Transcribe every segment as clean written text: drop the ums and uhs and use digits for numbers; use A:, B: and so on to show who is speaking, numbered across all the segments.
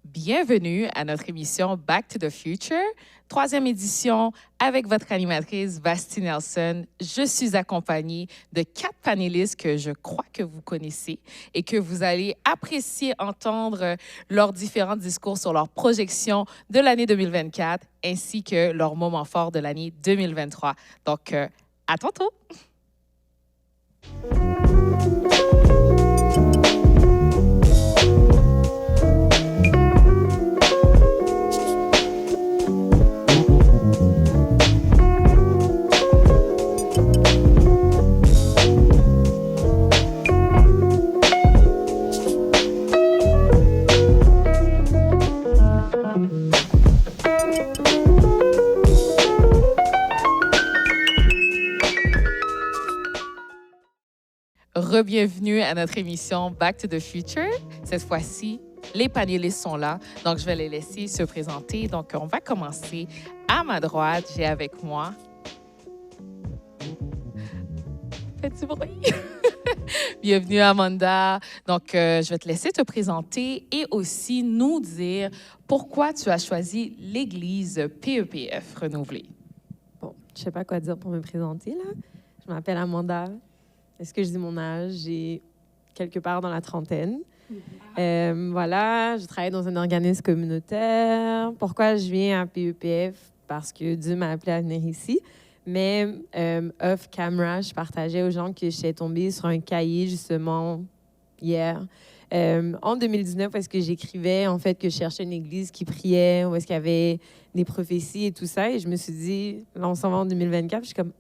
A: Bienvenue à notre émission Back to the Future, troisième édition avec votre animatrice Basti Nelson. Je suis accompagnée de 4 panélistes que je crois que vous connaissez et que vous allez apprécier entendre leurs différents discours sur leurs projections de l'année 2024 ainsi que leurs moments forts de l'année 2023. Donc, à tantôt! Re-bienvenue à notre émission Back to the Future. Cette fois-ci, les panélistes sont là, donc je vais les laisser se présenter. Donc, on va commencer. À ma droite, j'ai avec moi... Faites du bruit! Bienvenue, Amanda. Donc, je vais te laisser te présenter et aussi nous dire pourquoi tu as choisi l'Église PEPF renouvelée.
B: Bon, je ne sais pas quoi dire pour me présenter, là. Je m'appelle Amanda. Est-ce que je dis mon âge? J'ai quelque part dans la trentaine. Voilà, je travaille dans un organisme communautaire. Pourquoi je viens à PEPF? Parce que Dieu m'a appelé à venir ici. Mais off camera, je partageais aux gens que j'étais tombée sur un cahier, justement, hier. En 2019, où est-ce que j'écrivais, en fait, que je cherchais une église qui priait, où est-ce qu'il y avait des prophéties et tout ça. Et je me suis dit, là, on s'en va en 2024. Je suis comme,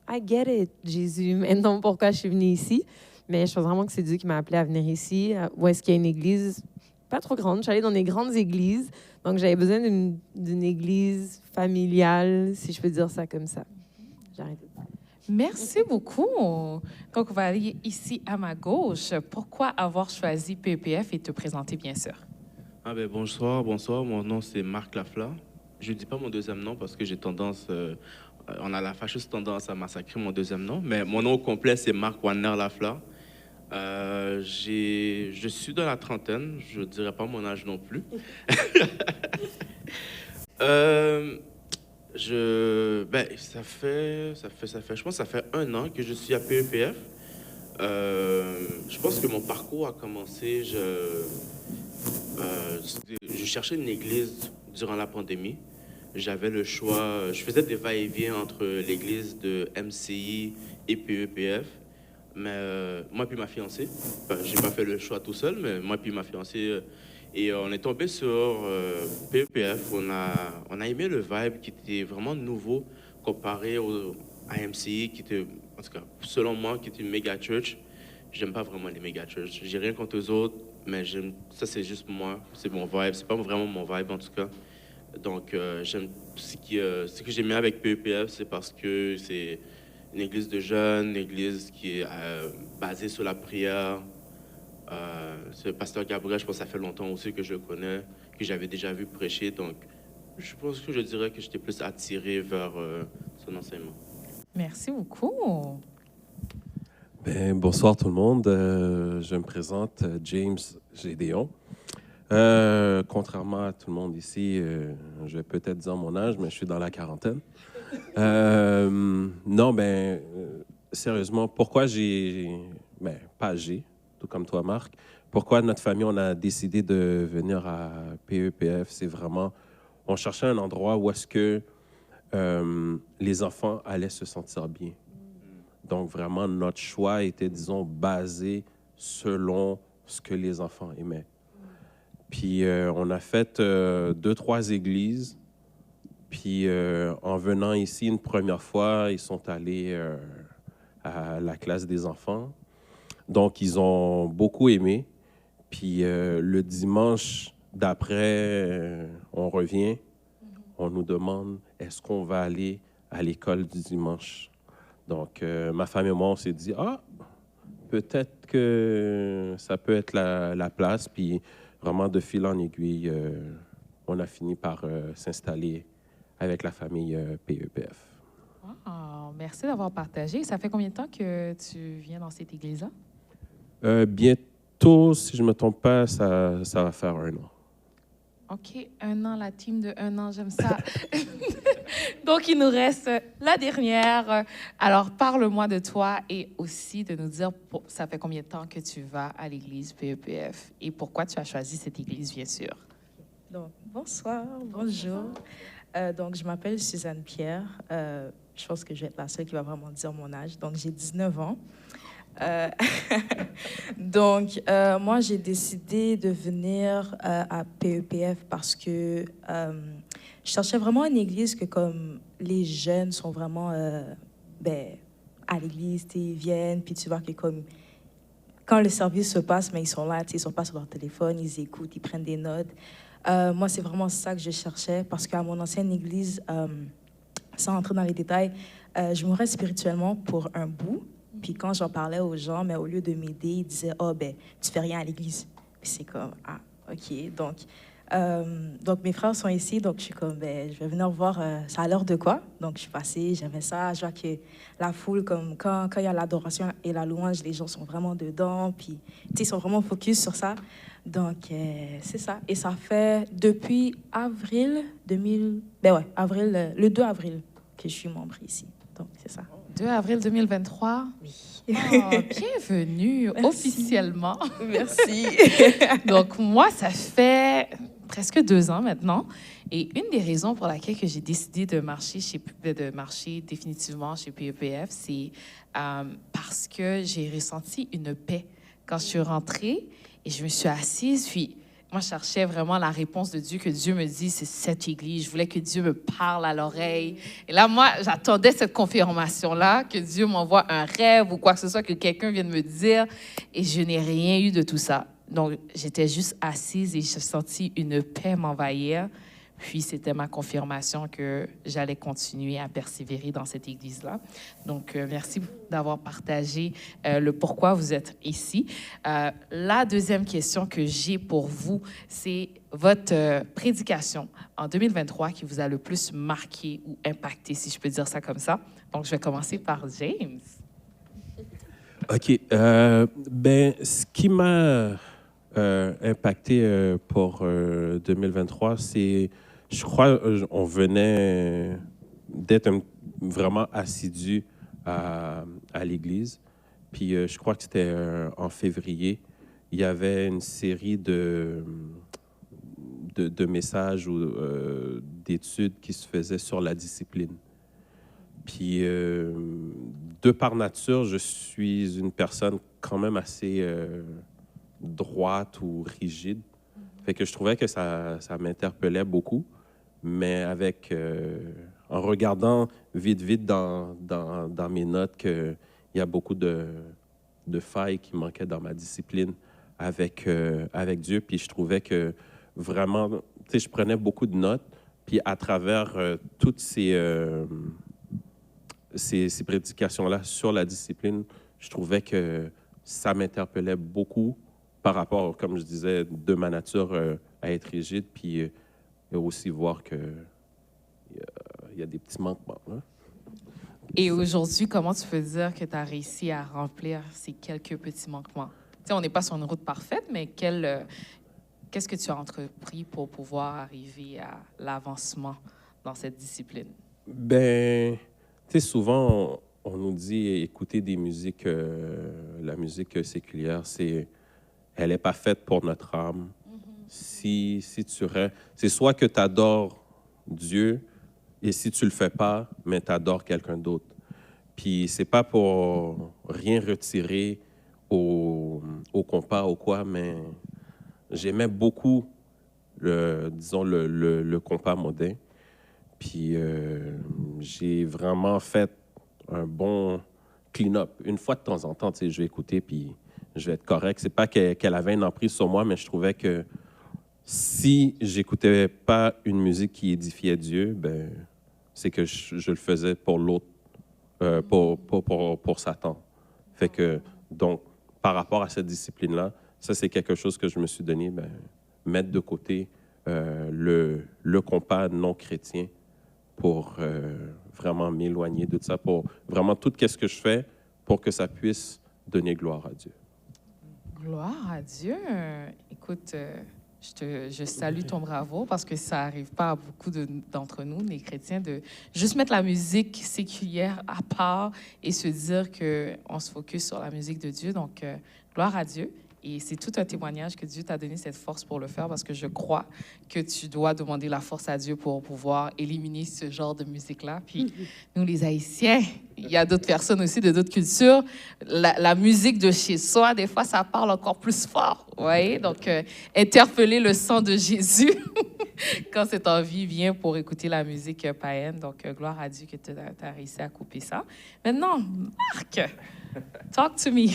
B: I get it, Jésus. Maintenant, pourquoi je suis venue ici? Mais je pense vraiment que c'est Dieu qui m'a appelée à venir ici. Où est-ce qu'il y a une église pas trop grande. Je suis allée dans des grandes églises. Donc, j'avais besoin d'une église familiale, si je peux dire ça comme ça. J'arrête.
A: Merci beaucoup. Donc, on va aller ici à ma gauche. Pourquoi avoir choisi PEPF et te présenter, bien sûr?
C: Bonsoir. Mon nom, c'est Marc Lafla. Je ne dis pas mon deuxième nom parce que j'ai tendance... on a la fâcheuse tendance à massacrer mon deuxième nom. Mais mon nom complet, c'est Marc Warner Lafla. Je suis dans la trentaine. Je ne dirais pas mon âge non plus. Ça fait, je pense que ça fait 1 an que je suis à PEPF. Je pense que mon parcours a commencé, je cherchais une église durant la pandémie. J'avais le choix, je faisais des va-et-vient entre l'église de MCI et PEPF. Mais moi puis ma fiancée, j'ai pas fait le choix tout seul, mais moi puis ma fiancée... Et on est tombé sur PEPF. On a aimé le vibe qui était vraiment nouveau comparé à MCI, qui était, en tout cas, selon moi, qui était une méga church. J'aime pas vraiment les méga church. J'ai rien contre eux autres, mais ça, c'est juste moi. C'est mon vibe. C'est pas vraiment mon vibe, en tout cas. Donc, j'aime ce que j'aime bien avec PEPF, c'est parce que c'est une église de jeunes, une église qui est basée sur la prière. C'est le pasteur Gabriel, je pense que ça fait longtemps aussi que je le connais, que j'avais déjà vu prêcher. Donc, je pense que je dirais que j'étais plus attiré vers son enseignement.
A: Merci beaucoup.
D: Bonsoir tout le monde. Je me présente, James Gédéon. Contrairement à tout le monde ici, je vais peut-être dire mon âge, mais je suis dans la quarantaine. Sérieusement, pourquoi tout comme toi, Marc. Pourquoi notre famille, on a décidé de venir à PEPF, c'est vraiment, on cherchait un endroit où est-ce que les enfants allaient se sentir bien. Donc, vraiment, notre choix était, disons, basé selon ce que les enfants aimaient. Puis, on a fait 2-3 églises. Puis, en venant ici une première fois, ils sont allés à la classe des enfants. Donc, ils ont beaucoup aimé. Puis, le dimanche d'après, on revient. On nous demande, est-ce qu'on va aller à l'école du dimanche? Donc, ma femme et moi, on s'est dit, peut-être que ça peut être la place. Puis, vraiment, de fil en aiguille, on a fini par s'installer avec la famille PEPF.
A: Wow, merci d'avoir partagé. Ça fait combien de temps que tu viens dans cette église-là?
D: Bientôt, si je ne me trompe pas, ça va faire 1 an.
A: OK, 1 an, la team de 1 an, j'aime ça. Donc, il nous reste la dernière. Alors, parle-moi de toi et aussi de nous dire, ça fait combien de temps que tu vas à l'église PEPF et pourquoi tu as choisi cette église, bien sûr.
E: Donc, bonsoir, bonjour. Donc, je m'appelle Suzanne Pierre. Je pense que je vais être la seule qui va vraiment dire mon âge. Donc, j'ai 19 ans. Donc, moi, j'ai décidé de venir à PEPF parce que je cherchais vraiment une église que comme les jeunes sont vraiment à l'église, ils viennent, puis tu vois que comme quand le service se passe, mais ils sont là, ils sont pas sur leur téléphone, ils écoutent, ils prennent des notes. Moi, c'est vraiment ça que je cherchais parce qu'à mon ancienne église, sans entrer dans les détails, je mourais spirituellement pour un bout. Puis quand j'en parlais aux gens, mais au lieu de m'aider, ils disaient « Oh, ben, tu fais rien à l'église. » Puis c'est comme « Ah, OK. » Donc mes frères sont ici, donc je suis comme ben, je vais venir voir ça a l'air de quoi. Donc je suis passée, j'aimais ça. Je vois que la foule, comme quand il y a l'adoration et la louange, les gens sont vraiment dedans. Puis ils sont vraiment focus sur ça. Donc c'est ça. Et ça fait depuis avril 2000, avril, le 2 avril que je suis membre ici. Donc c'est ça.
A: 2 avril 2023.
E: Oui.
A: Oh, bienvenue officiellement.
E: Merci.
A: Donc, moi, ça fait presque 2 ans maintenant. Et une des raisons pour laquelle que j'ai décidé de marcher définitivement chez PEPF, c'est parce que j'ai ressenti une paix quand je suis rentrée et je me suis assise. Puis, moi, je cherchais vraiment la réponse de Dieu, que Dieu me dise, c'est cette église. Je voulais que Dieu me parle à l'oreille. Et là, moi, j'attendais cette confirmation-là, que Dieu m'envoie un rêve ou quoi que ce soit, que quelqu'un vienne me dire. Et je n'ai rien eu de tout ça. Donc, j'étais juste assise et j'ai senti une paix m'envahir. Puis, c'était ma confirmation que j'allais continuer à persévérer dans cette église-là. Donc, merci d'avoir partagé le pourquoi vous êtes ici. La deuxième question que j'ai pour vous, c'est votre prédication en 2023 qui vous a le plus marqué ou impacté, si je peux dire ça comme ça. Donc, je vais commencer par James.
D: OK. Ben, ce qui m'a impacté pour 2023, c'est, je crois, on venait d'être vraiment assidus à l'église. Puis je crois que c'était en février. Il y avait une série de messages ou d'études qui se faisaient sur la discipline. Puis, de par nature, je suis une personne quand même assez droite ou rigide. Fait que je trouvais que ça m'interpellait beaucoup. Mais en regardant vite dans mes notes qu'il y a beaucoup de failles qui manquaient dans ma discipline avec Dieu. Puis je trouvais que vraiment, tu sais, je prenais beaucoup de notes. Puis à travers toutes ces prédications-là sur la discipline, je trouvais que ça m'interpellait beaucoup par rapport, comme je disais, de ma nature à être rigide, puis aussi voir qu'il y a des petits manquements. Hein?
A: Et aujourd'hui, comment tu peux dire que tu as réussi à remplir ces quelques petits manquements? Tu sais, on n'est pas sur une route parfaite, mais qu'est-ce que tu as entrepris pour pouvoir arriver à l'avancement dans cette discipline?
D: Ben, tu sais, souvent, on nous dit écouter des musiques, la musique séculière, elle n'est pas faite pour notre âme. Si c'est soit que tu adores Dieu, et si tu le fais pas, mais tu adores quelqu'un d'autre. Puis c'est pas pour rien retirer au compas ou quoi, mais j'aimais beaucoup le compas moderne. Puis j'ai vraiment fait un bon clean-up. Une fois de temps en temps, tu sais, je vais écouter, puis je vais être correct. C'est pas qu'elle avait une emprise sur moi, mais je trouvais que si j'écoutais pas une musique qui édifiait Dieu, ben c'est que je le faisais pour l'autre, pour Satan. Fait que, donc, par rapport à cette discipline-là, ça, c'est quelque chose que je me suis donné, ben, mettre de côté le compas non chrétien pour vraiment m'éloigner de ça, pour vraiment tout ce que je fais pour que ça puisse donner gloire à Dieu.
A: Gloire à Dieu. Écoute, Je salue ton bravo parce que ça n'arrive pas à beaucoup d'entre nous, les chrétiens, de juste mettre la musique séculière à part et se dire qu'on se focus sur la musique de Dieu. Donc, gloire à Dieu. Et c'est tout un témoignage que Dieu t'a donné cette force pour le faire parce que je crois que tu dois demander la force à Dieu pour pouvoir éliminer ce genre de musique-là. Puis nous, les Haïtiens, il y a d'autres personnes aussi de d'autres cultures. La musique de chez soi, des fois, ça parle encore plus fort. Vous voyez? Donc, interpeller le sang de Jésus quand cette envie vient pour écouter la musique païenne. Donc, gloire à Dieu que tu as réussi à couper ça. Maintenant, Marc, talk to me.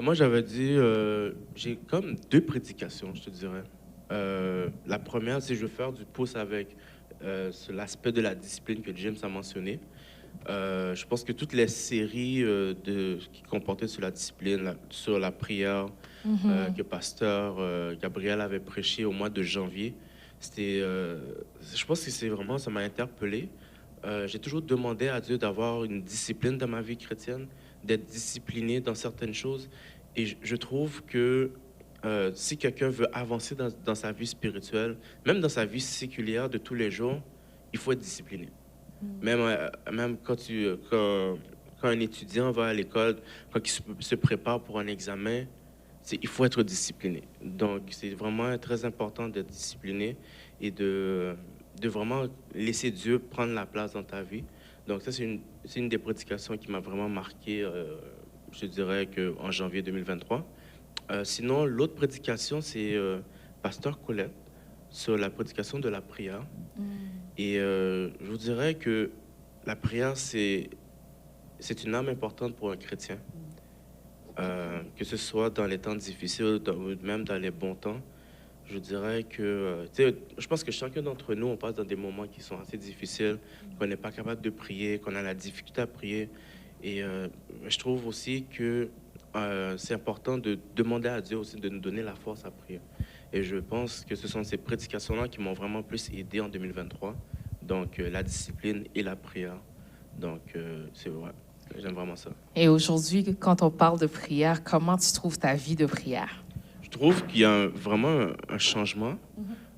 C: Moi, j'avais dit, j'ai comme 2 prédications, je te dirais. La première, c'est que je veux faire du pouce avec l'aspect de la discipline que James a mentionné. Je pense que toutes les séries qui comportaient sur la discipline, sur la prière que pasteur Gabriel avait prêché au mois de janvier, je pense que ça m'a interpellé. J'ai toujours demandé à Dieu d'avoir une discipline dans ma vie chrétienne, d'être discipliné dans certaines choses. Et je trouve que si quelqu'un veut avancer dans sa vie spirituelle, même dans sa vie séculière de tous les jours, il faut être discipliné. Même quand un étudiant va à l'école, quand il se prépare pour un examen, il faut être discipliné. Donc, c'est vraiment très important d'être discipliné et de vraiment laisser Dieu prendre la place dans ta vie. Donc, ça, c'est une des prédications qui m'a vraiment marqué, je dirais, en janvier 2023. Sinon, l'autre prédication, c'est Pasteur Colette sur la prédication de la prière. Et je vous dirais que la prière, c'est une arme importante pour un chrétien. Que ce soit dans les temps difficiles ou même dans les bons temps. Je dirais que, je pense que chacun d'entre nous, on passe dans des moments qui sont assez difficiles, qu'on n'est pas capable de prier, qu'on a la difficulté à prier. Et je trouve aussi que c'est important de demander à Dieu aussi de nous donner la force à prier. Et je pense que ce sont ces prédications-là qui m'ont vraiment plus aidé en 2023. Donc, la discipline et la prière. Donc, c'est vrai. J'aime vraiment ça.
A: Et aujourd'hui, quand on parle de prière, comment tu trouves ta vie de prière?
C: Je trouve qu'il y a vraiment un changement.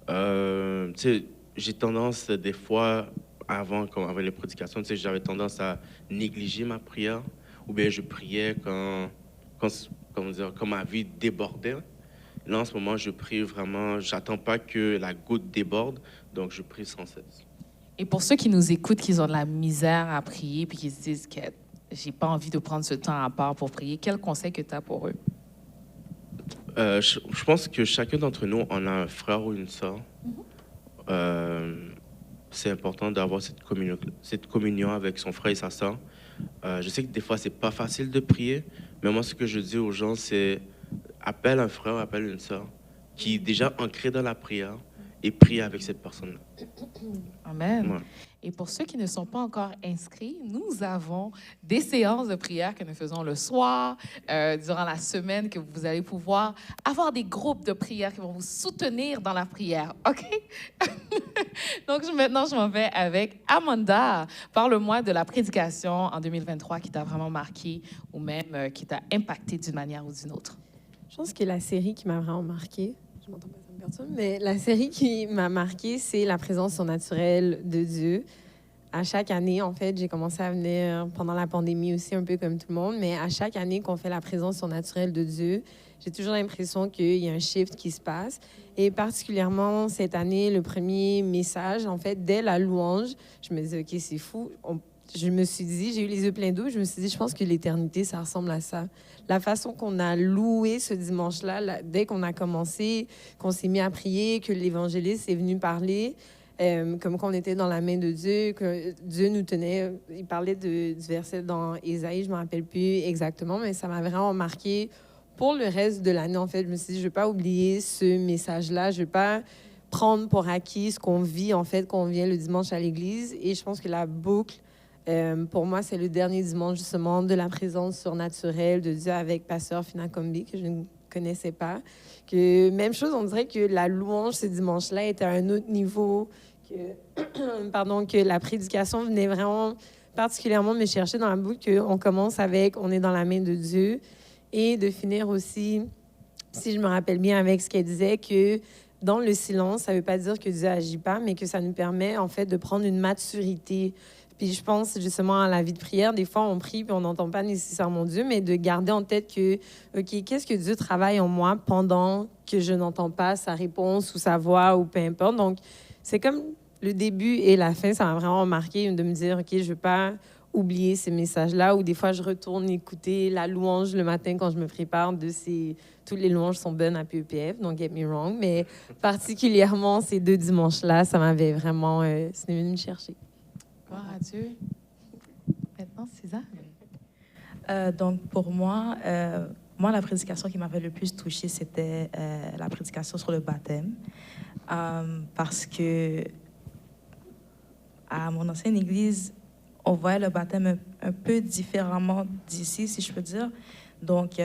C: J'ai tendance, des fois, avant, comme avec les prédications, j'avais tendance à négliger ma prière, ou bien je priais quand ma vie débordait. Là, en ce moment, je prie vraiment, j'attends pas que la goutte déborde, donc je prie sans cesse.
A: Et pour ceux qui nous écoutent, qui ont de la misère à prier, puis qui se disent que j'ai pas envie de prendre ce temps à part pour prier, quel conseil que tu as pour eux?
C: Je pense que chacun d'entre nous, on a un frère ou une sœur. C'est important d'avoir cette communion avec son frère et sa sœur. Je sais que des fois, c'est pas facile de prier, mais moi, ce que je dis aux gens, c'est appelle un frère, appelle une sœur qui est déjà ancrée dans la prière et prie avec cette personne-là.
A: Amen.
C: Ouais.
A: Et pour ceux qui ne sont pas encore inscrits, nous avons des séances de prière que nous faisons le soir, durant la semaine, que vous allez pouvoir avoir des groupes de prière qui vont vous soutenir dans la prière. OK? Donc, maintenant, je m'en vais avec Amanda. Parle-moi de la prédication en 2023 qui t'a vraiment marqué ou même qui t'a impacté d'une manière ou d'une autre.
B: Je pense que la série qui m'a vraiment marquée, je m'entends pas, ça me perturbe, mais la série qui m'a marquée, c'est la présence surnaturelle de Dieu. À chaque année, en fait, j'ai commencé à venir pendant la pandémie aussi, un peu comme tout le monde, mais à chaque année qu'on fait la présence surnaturelle de Dieu, j'ai toujours l'impression qu'il y a un shift qui se passe. Et particulièrement cette année, le premier message, en fait, dès la louange, je me disais, OK, c'est fou. Je me suis dit, j'ai eu les yeux pleins d'eau, je me suis dit, je pense que l'éternité, ça ressemble à ça. La façon qu'on a loué ce dimanche-là, dès qu'on a commencé, qu'on s'est mis à prier, que l'évangéliste est venu parler, comme qu'on était dans la main de Dieu, que Dieu nous tenait. Il parlait du verset dans Ésaïe, je ne me rappelle plus exactement, mais ça m'a vraiment marqué pour le reste de l'année. En fait, je me suis dit, je ne vais pas oublier ce message-là, je ne vais pas prendre pour acquis ce qu'on vit, en fait, qu'on vient le dimanche à l'église. Et je pense que la boucle, pour moi, c'est le dernier dimanche, justement, de la présence surnaturelle de Dieu avec Pasteur Finakombi, que je ne connaissais pas. Que, même chose, on dirait que la louange ce dimanche-là était à un autre niveau, que la prédication venait vraiment particulièrement me chercher dans la boucle, qu'on commence avec « On est dans la main de Dieu » et de finir aussi si je me rappelle bien avec ce qu'elle disait, que dans le silence, ça ne veut pas dire que Dieu n'agit pas, mais que ça nous permet en fait de prendre une maturité. Puis je pense justement à la vie de prière, des fois on prie puis on n'entend pas nécessairement Dieu, mais de garder en tête que, OK, qu'est-ce que Dieu travaille en moi pendant que je n'entends pas sa réponse ou sa voix ou peu importe. Donc, c'est comme le début et la fin, ça m'a vraiment marqué de me dire, OK, je ne veux pas oublier ces messages-là, ou des fois je retourne écouter la louange le matin quand je me prépare de ces... Toutes les louanges sont bonnes à PEPF, don't get me wrong, mais particulièrement ces 2 dimanches-là, ça m'avait vraiment... c'est venu me chercher.
A: Gloire à Dieu. Maintenant, César.
E: Donc, pour moi, la prédication qui m'avait le plus touchée, c'était la prédication sur le baptême. Parce que à mon ancienne église, on voyait le baptême un peu différemment d'ici, si je peux dire. Donc,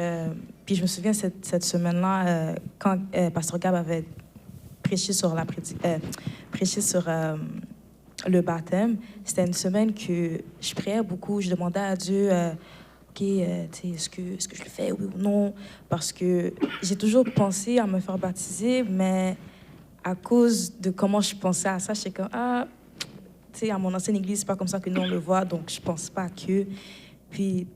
E: puis je me souviens cette semaine-là, quand Pasteur Gab avait prêché sur le baptême, c'était une semaine que je priais beaucoup. Je demandais à Dieu, OK, est-ce que je le fais, oui ou non? Parce que j'ai toujours pensé à me faire baptiser, mais à cause de comment je pensais à ça, je sais que, à mon ancienne église, c'est pas comme ça que nous on le voit, donc je pense pas que. Puis,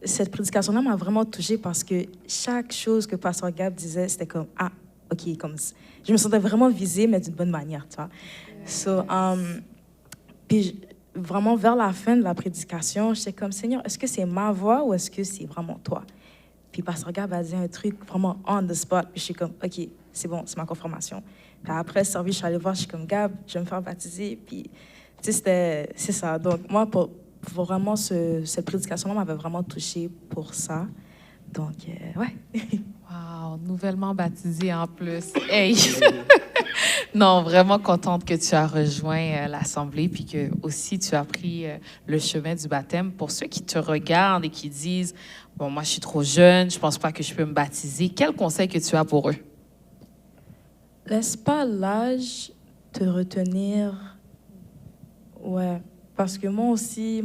E: cette prédication-là m'a vraiment touchée parce que chaque chose que Pasteur Gab disait, c'était comme, OK, comme je me sentais vraiment visée, mais d'une bonne manière, tu vois. Puis vraiment, vers la fin de la prédication, j'étais comme, Seigneur, est-ce que c'est ma voix ou est-ce que c'est vraiment toi? Puis Pasteur Gab a dit un truc vraiment on the spot. Puis je suis comme, OK, c'est bon, c'est ma confirmation. Puis après le service, je suis allée voir, je suis comme, Gab, je vais me faire baptiser. Puis, c'est ça. Donc, moi, pour vraiment, cette prédication-là m'avait vraiment touchée pour ça. Donc, ouais.
A: Wow, nouvellement baptisé en plus. Hey! Non, vraiment contente que tu as rejoint l'Assemblée puis que aussi tu as pris le chemin du baptême. Pour ceux qui te regardent et qui disent, bon, moi, je suis trop jeune, je pense pas que je peux me baptiser, quel conseil que tu as pour eux?
E: Laisse pas l'âge te retenir. Ouais. Parce que moi aussi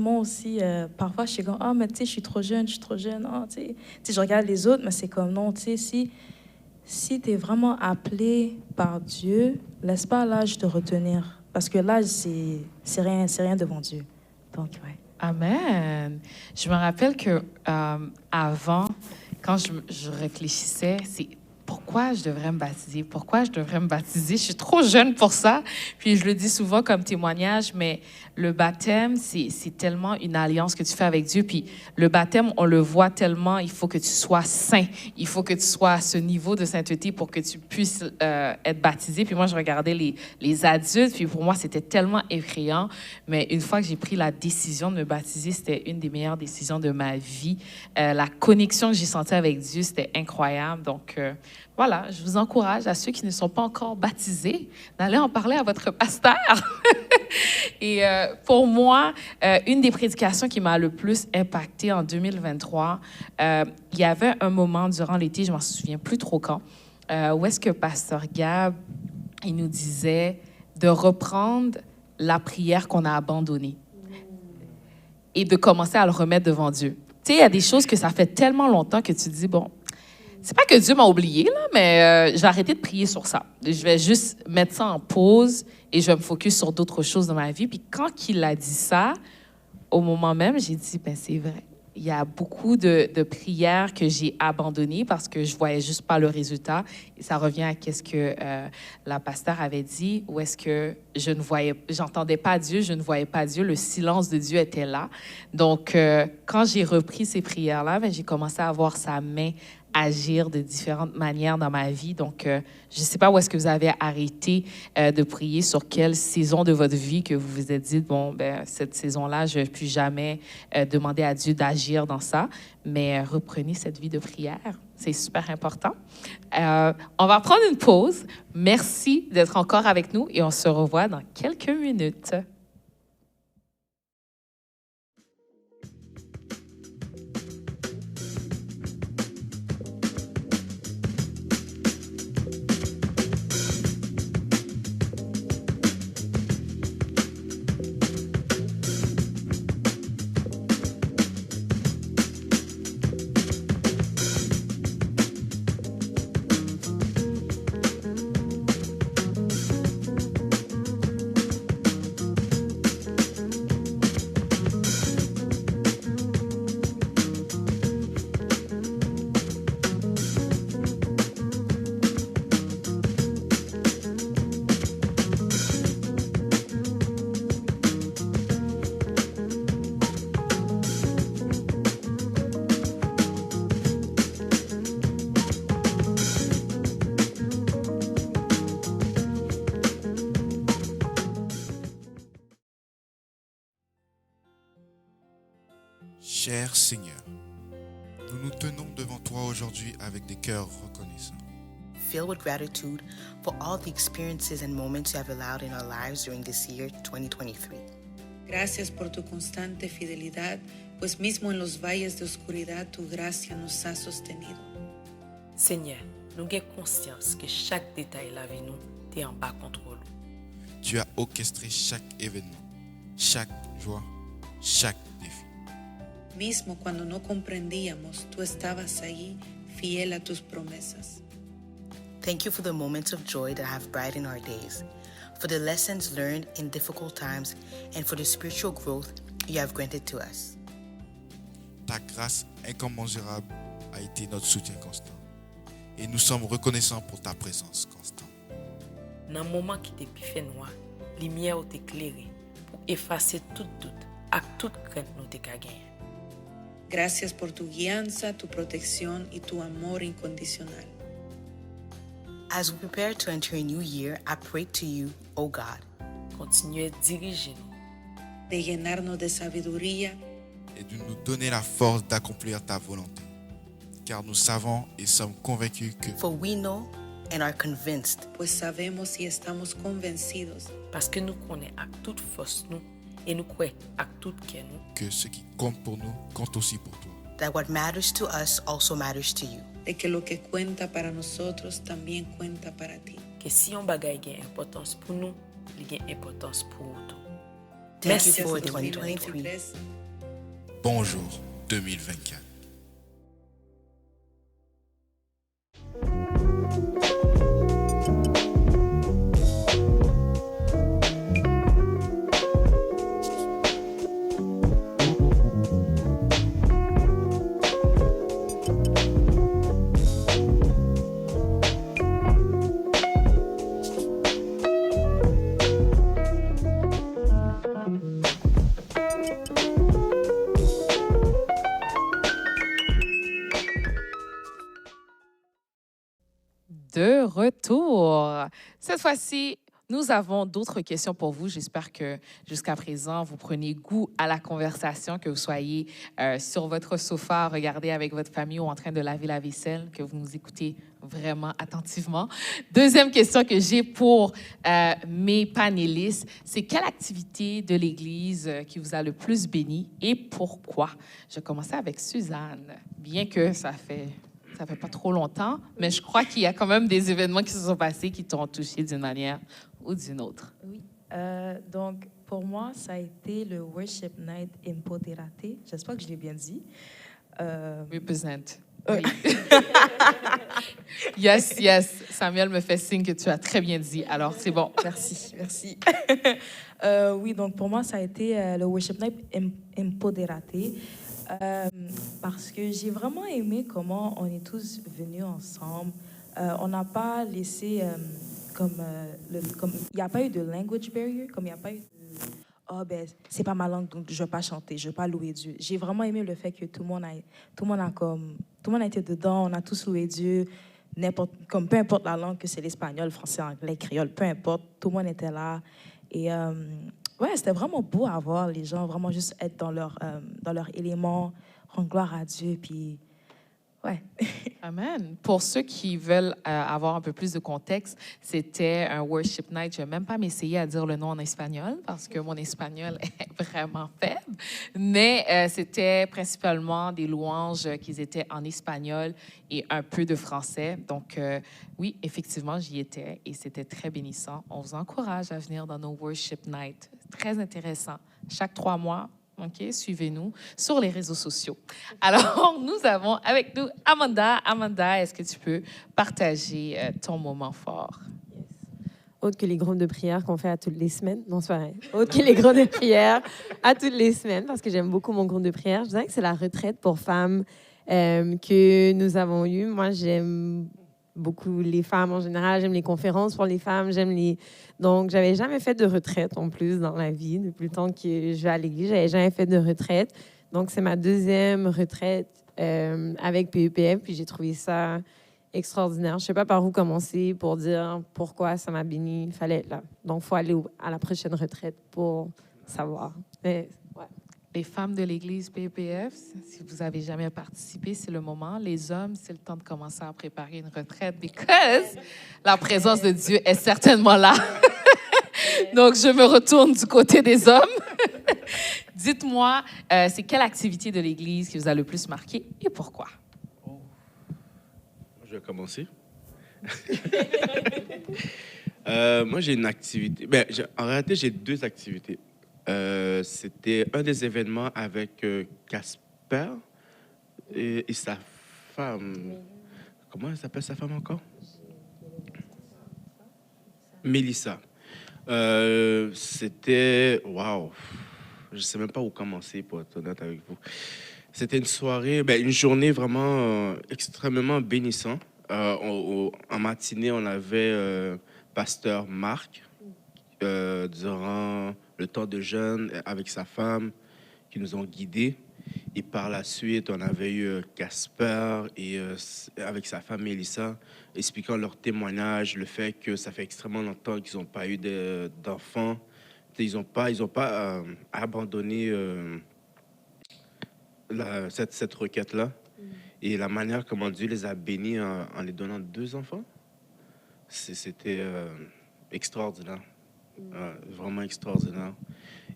E: parfois, je suis comme, mais tu sais, je suis trop jeune. Tu sais, je regarde les autres, mais c'est comme, non, tu sais, si tu es vraiment appelé par Dieu, laisse pas l'âge te retenir. Parce que l'âge, c'est rien devant Dieu. Donc, ouais.
A: Amen. Je me rappelle que avant, quand je réfléchissais, c'est pourquoi je devrais me baptiser? Pourquoi je devrais me baptiser? Je suis trop jeune pour ça. Puis je le dis souvent comme témoignage, mais le baptême, c'est tellement une alliance que tu fais avec Dieu. Puis le baptême, on le voit tellement, il faut que tu sois saint. Il faut que tu sois à ce niveau de sainteté pour que tu puisses être baptisé. Puis moi, je regardais les adultes, puis pour moi, c'était tellement effrayant. Mais une fois que j'ai pris la décision de me baptiser, c'était une des meilleures décisions de ma vie. La connexion que j'ai sentie avec Dieu, c'était incroyable. Donc, voilà, je vous encourage à ceux qui ne sont pas encore baptisés d'aller en parler à votre pasteur. Et pour moi, une des prédications qui m'a le plus impactée en 2023, il y avait un moment durant l'été, je m'en souviens plus trop quand, où est-ce que Pasteur Gab, il nous disait de reprendre la prière qu'on a abandonnée et de commencer à le remettre devant Dieu. Tu sais, il y a des choses que ça fait tellement longtemps que tu te dis, bon, c'est pas que Dieu m'a oublié, là, mais j'ai arrêté de prier sur ça. Je vais juste mettre ça en pause et je vais me focus sur d'autres choses dans ma vie. Puis quand il a dit ça, au moment même, j'ai dit, ben c'est vrai. Il y a beaucoup de prières que j'ai abandonnées parce que je voyais juste pas le résultat. Et ça revient à ce que la pasteur avait dit, où est-ce que j'entendais pas Dieu, je ne voyais pas Dieu, le silence de Dieu était là. Donc, quand j'ai repris ces prières-là, ben, j'ai commencé à voir sa main agir de différentes manières dans ma vie. Donc, je ne sais pas où est-ce que vous avez arrêté de prier, sur quelle saison de votre vie que vous vous êtes dit, bon, ben, cette saison-là, je ne vais plus jamais demander à Dieu d'agir dans ça, mais reprenez cette vie de prière. C'est super important. On va prendre une pause. Merci d'être encore avec nous et on se revoit dans quelques minutes.
F: Cher Seigneur, nous nous tenons devant toi aujourd'hui avec des cœurs reconnaissants.
G: Filled with gratitude for all the experiences and moments you have allowed in our lives during this year, 2023.
H: Gracias por tu constante fidelidad, pues mismo en los valles de oscuridad tu gracia nos ha sostenido.
I: Seigneur, nous avons conscience que chaque détail de la vie nous est en bas contrôle.
F: Tu as orchestré chaque événement, chaque joie, chaque défi.
H: Mismo cuando no comprendíamos, tú estabas allí, fiel a tus promesas.
G: Thank you for the moments of joy that have brightened our days, for the lessons learned in difficult times, and for the spiritual growth you have granted to us.
F: Ta grâce incommensurable a été notre soutien constant. Et nous sommes reconnaissants pour ta présence constante.
I: Dans le moment qui t'est fait noir, lumière ou t'éclairé pour effacer tout doute et toute crainte nous t'es gagné.
H: Gracias por tu guianza, tu protección y tu amor incondicional.
G: As we prepare to enter a new year, I pray to you, O God,
I: Continuez à diriger nous.
H: De llenarnos de sabiduría
F: Et de nous donner la force d'accomplir ta volonté. Car nous savons et sommes convaincus que
G: for we know and are convinced
H: pues sabemos y estamos convencidos
I: Parce que nous connaissons à toute force nous et nous croyons à tout cœur nous
F: que ce qui compte pour nous compte aussi pour toi.
G: that what matters to us also matters to you.
H: de que lo que cuenta para nosotros también cuenta para ti.
I: que si on bagaille gagne importance pour nous, il gagne importance pour tout.
G: Thank you
H: Gracias
G: for
H: por
G: 2023.
H: 2023.
F: Bonjour 2024.
A: De retour. Cette fois-ci, nous avons d'autres questions pour vous. J'espère que jusqu'à présent, vous prenez goût à la conversation, que vous soyez sur votre sofa, regardez avec votre famille ou en train de laver la vaisselle, que vous nous écoutez vraiment attentivement. Deuxième question que j'ai pour mes panélistes, c'est quelle activité de l'Église qui vous a le plus béni et pourquoi? Je vais commencer avec Suzanne, bien que ça fait pas trop longtemps, mais je crois qu'il y a quand même des événements qui se sont passés qui t'ont touché d'une manière ou d'une autre.
E: Oui. Donc, pour moi, ça a été le Worship Night Empoderate. J'espère que je l'ai bien dit.
A: Represent.
E: Oui.
A: Yes, yes. Samuel me fait signe que tu as très bien dit. Alors, c'est bon.
E: Merci, merci. Oui, donc pour moi, ça a été le Worship Night Empoderate. Parce que j'ai vraiment aimé comment on est tous venus ensemble. On n'a pas laissé comme il n'y a pas eu de language barrier, comme il n'y a pas eu de oh ben c'est pas ma langue donc je vais pas chanter, je vais pas louer Dieu. J'ai vraiment aimé le fait que tout le monde a été dedans, on a tous loué Dieu, comme peu importe la langue, que c'est l'espagnol, le français, l'anglais, créole, peu importe, tout le monde était là et ouais, c'était vraiment beau à voir les gens vraiment juste être dans leur élément, rendre gloire à Dieu, puis ouais.
A: Amen. Pour ceux qui veulent avoir un peu plus de contexte, c'était un worship night. Je ne vais même pas m'essayer à dire le nom en espagnol parce que mon espagnol est vraiment faible. Mais c'était principalement des louanges qui étaient en espagnol et un peu de français. Donc, oui, effectivement, j'y étais et c'était très bénissant. On vous encourage à venir dans nos worship nights. Très intéressant. Chaque 3 mois, OK, suivez-nous sur les réseaux sociaux. Alors, nous avons avec nous Amanda. Amanda, est-ce que tu peux partager ton moment fort?
B: Yes. Autre que les groupes de prière qu'on fait à toutes les semaines. Non, c'est pas vrai. Autre que les groupes de prière à toutes les semaines, parce que j'aime beaucoup mon groupe de prière. Je dirais que c'est la retraite pour femmes que nous avons eue. Moi, j'aime beaucoup les femmes en général. J'aime les conférences pour les femmes. Donc, j'avais jamais fait de retraite en plus dans la vie. Depuis le temps que je vais à l'église, j'avais jamais fait de retraite. Donc, c'est ma deuxième retraite avec PEPF. Puis j'ai trouvé ça extraordinaire. Je sais pas par où commencer pour dire pourquoi ça m'a béni. Il fallait être là. Donc, il faut aller à la prochaine retraite pour savoir. Mais, ouais.
A: Les femmes de l'Église PEPF, si vous n'avez jamais participé, c'est le moment. Les hommes, c'est le temps de commencer à préparer une retraite because la présence de Dieu est certainement là. Donc, je me retourne du côté des hommes. Dites-moi, c'est quelle activité de l'Église qui vous a le plus marqué et pourquoi?
C: Je vais commencer. Moi, j'ai une activité. En réalité, j'ai 2 activités. C'était un des événements avec Casper et sa femme. Comment elle s'appelle sa femme encore? Mélissa. C'était... Waouh! Je ne sais même pas où commencer, pour être honnête avec vous. C'était une soirée, une journée vraiment extrêmement bénissante. En matinée, on avait pasteur Marc durant le temps de jeûne avec sa femme qui nous ont guidés. Et par la suite, on avait eu Casper et avec sa femme Mélissa, expliquant leur témoignage, le fait que ça fait extrêmement longtemps qu'ils n'ont pas eu d'enfants. Ils n'ont pas abandonné cette requête-là. Et la manière comment Dieu les a bénis en les donnant 2 enfants, c'était extraordinaire. Vraiment extraordinaire.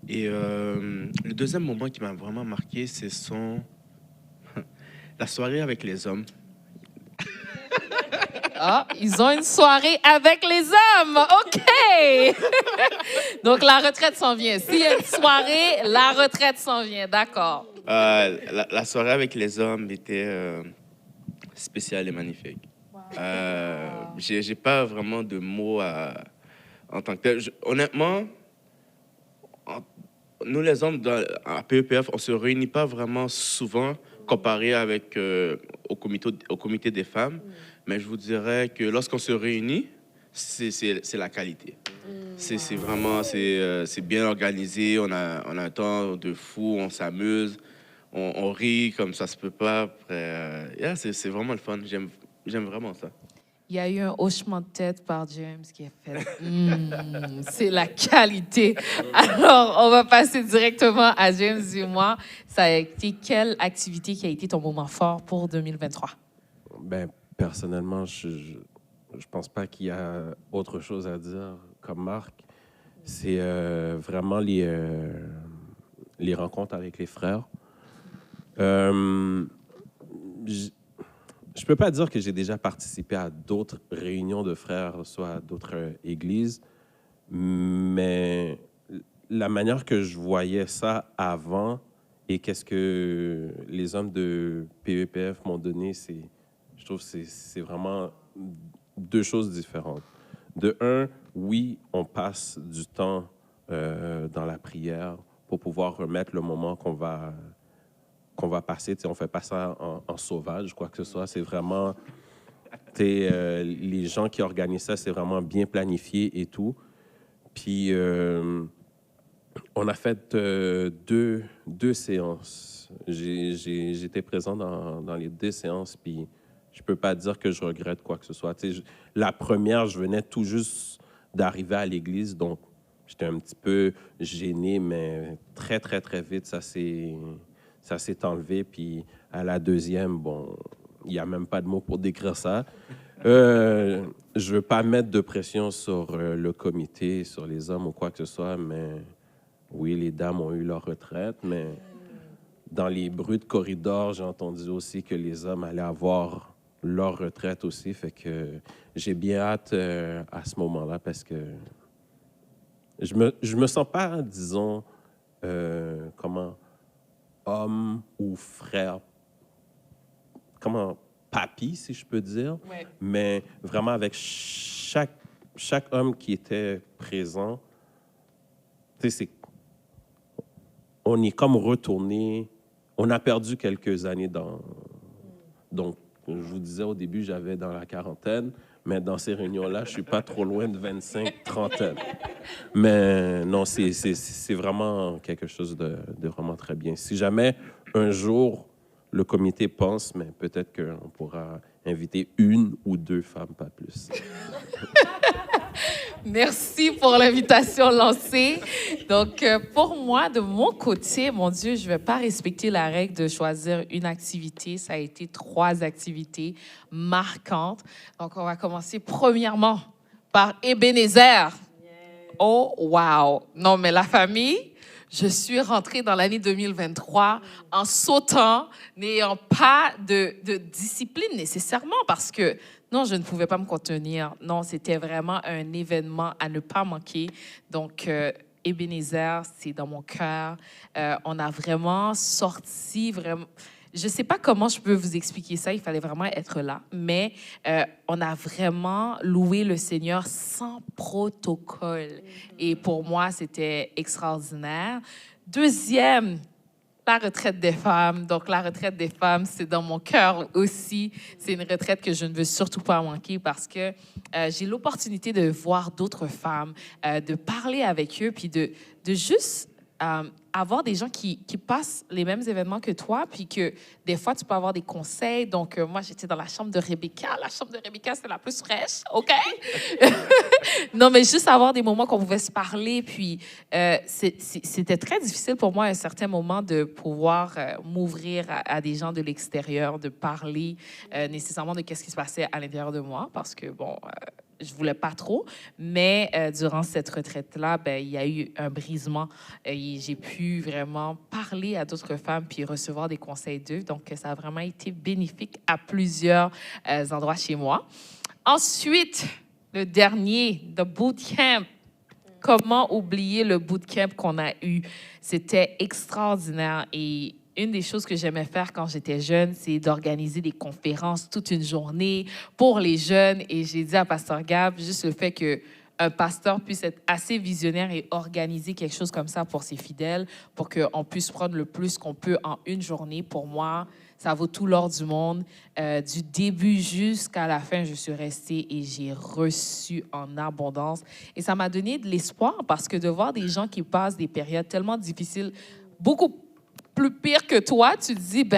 C: Et le deuxième moment qui m'a vraiment marqué, c'est la soirée avec les hommes.
A: Ah, ils ont une soirée avec les hommes. OK. Donc, la retraite s'en vient. S'il y a une soirée, la retraite s'en vient. D'accord.
C: La soirée avec les hommes était spéciale et magnifique. J'ai pas vraiment de mots en tant que tel. Honnêtement, nous les hommes à PEPF, on se réunit pas vraiment souvent comparé avec au comité des femmes. Mais je vous dirais que lorsqu'on se réunit, c'est la qualité. C'est vraiment bien organisé. On a un temps de fou, on s'amuse, on rit comme ça se peut pas. C'est vraiment le fun. J'aime vraiment ça.
A: Il y a eu un hochement de tête par James qui a fait c'est la qualité. Alors, on va passer directement à James et moi. Ça a été quelle activité qui a été ton moment fort pour 2023?
D: Personnellement, je pense pas qu'il y a autre chose à dire comme Marc. C'est vraiment les rencontres avec les frères. Je peux pas dire que j'ai déjà participé à d'autres réunions de frères, soit à d'autres églises, mais la manière que je voyais ça avant et qu'est-ce que les hommes de PEPF m'ont donné, je trouve que c'est vraiment 2 choses différentes. De un, oui, on passe du temps dans la prière pour pouvoir remettre le moment qu'on va passer. On ne fait pas ça en sauvage, quoi que ce soit. C'est vraiment... les gens qui organisent ça, c'est vraiment bien planifié et tout. Puis, on a fait 2 séances. J'étais présent dans les 2 séances, puis je peux pas dire que je regrette quoi que ce soit. La première, je venais tout juste d'arriver à l'église, donc j'étais un petit peu gêné, mais très, très, très vite, ça s'est enlevé. Puis à la deuxième, bon, il n'y a même pas de mots pour décrire ça. Je ne veux pas mettre de pression sur le comité, sur les hommes ou quoi que ce soit, mais oui, les dames ont eu leur retraite, mais dans les bruits de corridor, j'ai entendu aussi que les hommes allaient avoir leur retraite aussi. Fait que j'ai bien hâte à ce moment-là parce que je me sens pas, disons, homme ou frère, papy, si je peux dire,
A: Ouais.
D: mais vraiment avec chaque homme qui était présent, on est comme retourné, on a perdu quelques années donc, je vous disais au début, j'avais dans la quarantaine, mais dans ces réunions-là, je suis pas trop loin de 25-30. Mais non, c'est vraiment quelque chose de vraiment très bien. Si jamais un jour le comité pense, mais peut-être qu'on pourra inviter 1 ou 2 femmes, pas plus.
A: Merci pour l'invitation lancée. Donc, pour moi, de mon côté, mon Dieu, je ne vais pas respecter la règle de choisir une activité. Ça a été 3 activités marquantes. Donc, on va commencer premièrement par Ebenezer. Oh, wow! Non, mais la famille, je suis rentrée dans l'année 2023 en sautant, n'ayant pas de discipline nécessairement parce que non, je ne pouvais pas me contenir. Non, c'était vraiment un événement à ne pas manquer. Donc, Ebenezer, c'est dans mon cœur. On a vraiment sorti, vraiment... Je ne sais pas comment je peux vous expliquer ça, il fallait vraiment être là, mais on a vraiment loué le Seigneur sans protocole. Et pour moi, c'était extraordinaire. Deuxième, la retraite des femmes. Donc, la retraite des femmes, c'est dans mon cœur aussi. C'est une retraite que je ne veux surtout pas manquer parce que j'ai l'opportunité de voir d'autres femmes, de parler avec eux, puis de juste... avoir des gens qui passent les mêmes événements que toi, puis que des fois, tu peux avoir des conseils. Donc, moi, j'étais dans la chambre de Rebecca. La chambre de Rebecca, c'est la plus fraîche, OK? Non, mais juste avoir des moments qu'on pouvait se parler. Puis, c'était très difficile pour moi à un certain moment de pouvoir m'ouvrir à des gens de l'extérieur, de parler nécessairement de qu'est-ce qui se passait à l'intérieur de moi, parce que, bon... je voulais pas trop, mais durant cette retraite-là, il y a eu un brisement et j'ai pu vraiment parler à d'autres femmes puis recevoir des conseils d'eux. Donc, ça a vraiment été bénéfique à plusieurs endroits chez moi. Ensuite, le dernier, le bootcamp. Comment oublier le bootcamp qu'on a eu? C'était extraordinaire et une des choses que j'aimais faire quand j'étais jeune, c'est d'organiser des conférences toute une journée pour les jeunes. Et j'ai dit à Pasteur Gab, juste le fait qu'un pasteur puisse être assez visionnaire et organiser quelque chose comme ça pour ses fidèles, pour qu'on puisse prendre le plus qu'on peut en une journée, pour moi, ça vaut tout l'or du monde. Du début jusqu'à la fin, je suis restée et j'ai reçu en abondance. Et ça m'a donné de l'espoir parce que de voir des gens qui passent des périodes tellement difficiles, beaucoup plus pire que toi, tu te dis,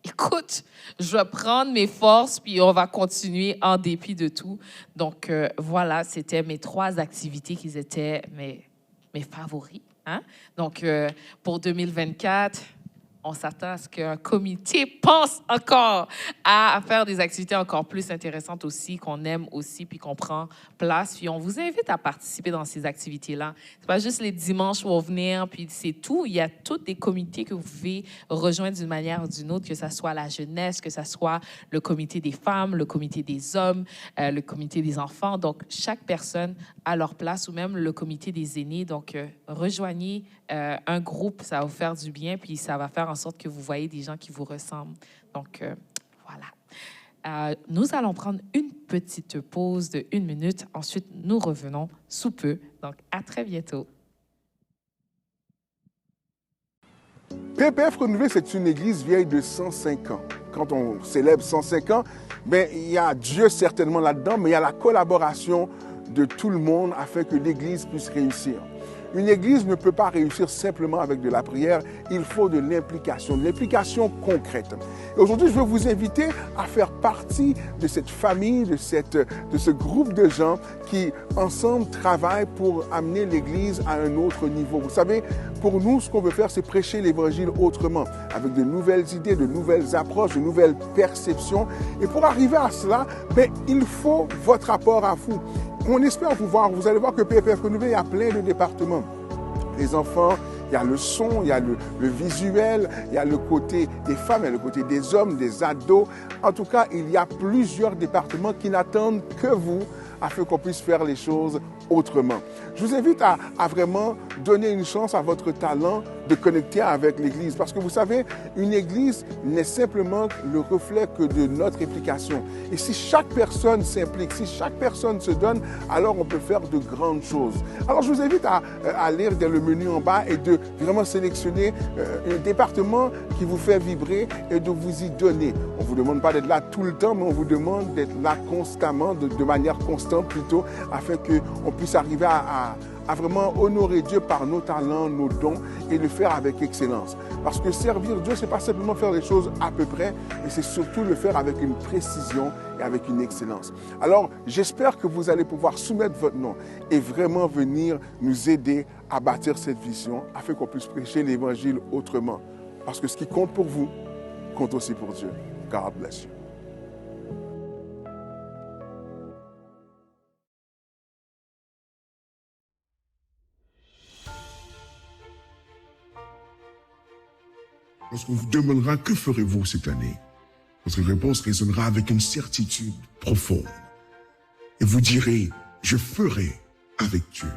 A: écoute, je vais prendre mes forces, puis on va continuer en dépit de tout. Donc, voilà, c'était mes 3 activités qui étaient mes favoris. Hein? Donc, pour 2024, on s'attend à ce qu'un comité pense encore à faire des activités encore plus intéressantes aussi, qu'on aime aussi, puis qu'on prend place. Puis on vous invite à participer dans ces activités-là. C'est pas juste les dimanches où on venir, puis c'est tout. Il y a tous des comités que vous pouvez rejoindre d'une manière ou d'une autre, que ce soit la jeunesse, que ce soit le comité des femmes, le comité des hommes, le comité des enfants. Donc, chaque personne a leur place, ou même le comité des aînés. Donc, rejoignez un groupe, ça va vous faire du bien, puis ça va faire en sorte que vous voyez des gens qui vous ressemblent. Donc, voilà. Nous allons prendre une petite pause de 1 minute. Ensuite, nous revenons sous peu. Donc, à très bientôt.
J: PEPF Renouvelé, c'est une église vieille de 105 ans. Quand on célèbre 105 ans, il y a Dieu certainement là-dedans, mais il y a la collaboration de tout le monde afin que l'église puisse réussir. Une église ne peut pas réussir simplement avec de la prière, il faut de l'implication concrète. Et aujourd'hui, je veux vous inviter à faire partie de cette famille, de ce groupe de gens qui, ensemble, travaillent pour amener l'église à un autre niveau. Vous savez, pour nous, ce qu'on veut faire, c'est prêcher l'évangile autrement, avec de nouvelles idées, de nouvelles approches, de nouvelles perceptions. Et pour arriver à cela, il faut votre apport à vous. On espère vous voir. Vous allez voir que PEPF Renouvelé, il y a plein de départements. Les enfants, il y a le son, il y a le visuel, il y a le côté des femmes, il y a le côté des hommes, des ados. En tout cas, il y a plusieurs départements qui n'attendent que vous afin qu'on puisse faire les choses autrement. Je vous invite à vraiment donner une chance à votre talent de connecter avec l'Église. Parce que vous savez, une Église n'est simplement le reflet que de notre implication. Et si chaque personne s'implique, si chaque personne se donne, alors on peut faire de grandes choses. Alors je vous invite à lire dans le menu en bas et de vraiment sélectionner un département qui vous fait vibrer et de vous y donner. On ne vous demande pas d'être là tout le temps, mais on vous demande d'être là constamment, de manière constante plutôt, afin qu'on puisse arriver à à vraiment honorer Dieu par nos talents, nos dons et le faire avec excellence. Parce que servir Dieu, c'est pas simplement faire les choses à peu près, mais c'est surtout le faire avec une précision et avec une excellence. Alors, j'espère que vous allez pouvoir soumettre votre nom et vraiment venir nous aider à bâtir cette vision afin qu'on puisse prêcher l'Évangile autrement. Parce que ce qui compte pour vous, compte aussi pour Dieu. God bless you.
K: Lorsqu'on vous demandera que ferez-vous cette année, votre réponse résonnera avec une certitude profonde. Et vous direz, je ferai avec Dieu.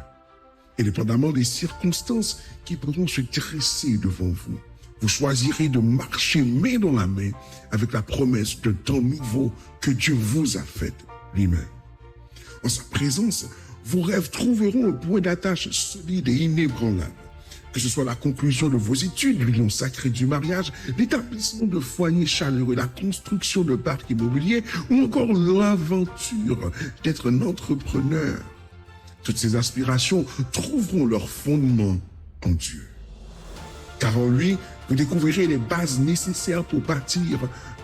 K: Indépendamment des circonstances qui pourront se dresser devant vous, vous choisirez de marcher main dans la main avec la promesse d'un temps nouveau que Dieu vous a fait lui-même. En sa présence, vos rêves trouveront un point d'attache solide et inébranlable. Que ce soit la conclusion de vos études, l'union sacrée du mariage, l'établissement de foyers chaleureux, la construction de parcs immobiliers ou encore l'aventure d'être un entrepreneur. Toutes ces aspirations trouveront leur fondement en Dieu. Car en lui, vous découvrirez les bases nécessaires pour bâtir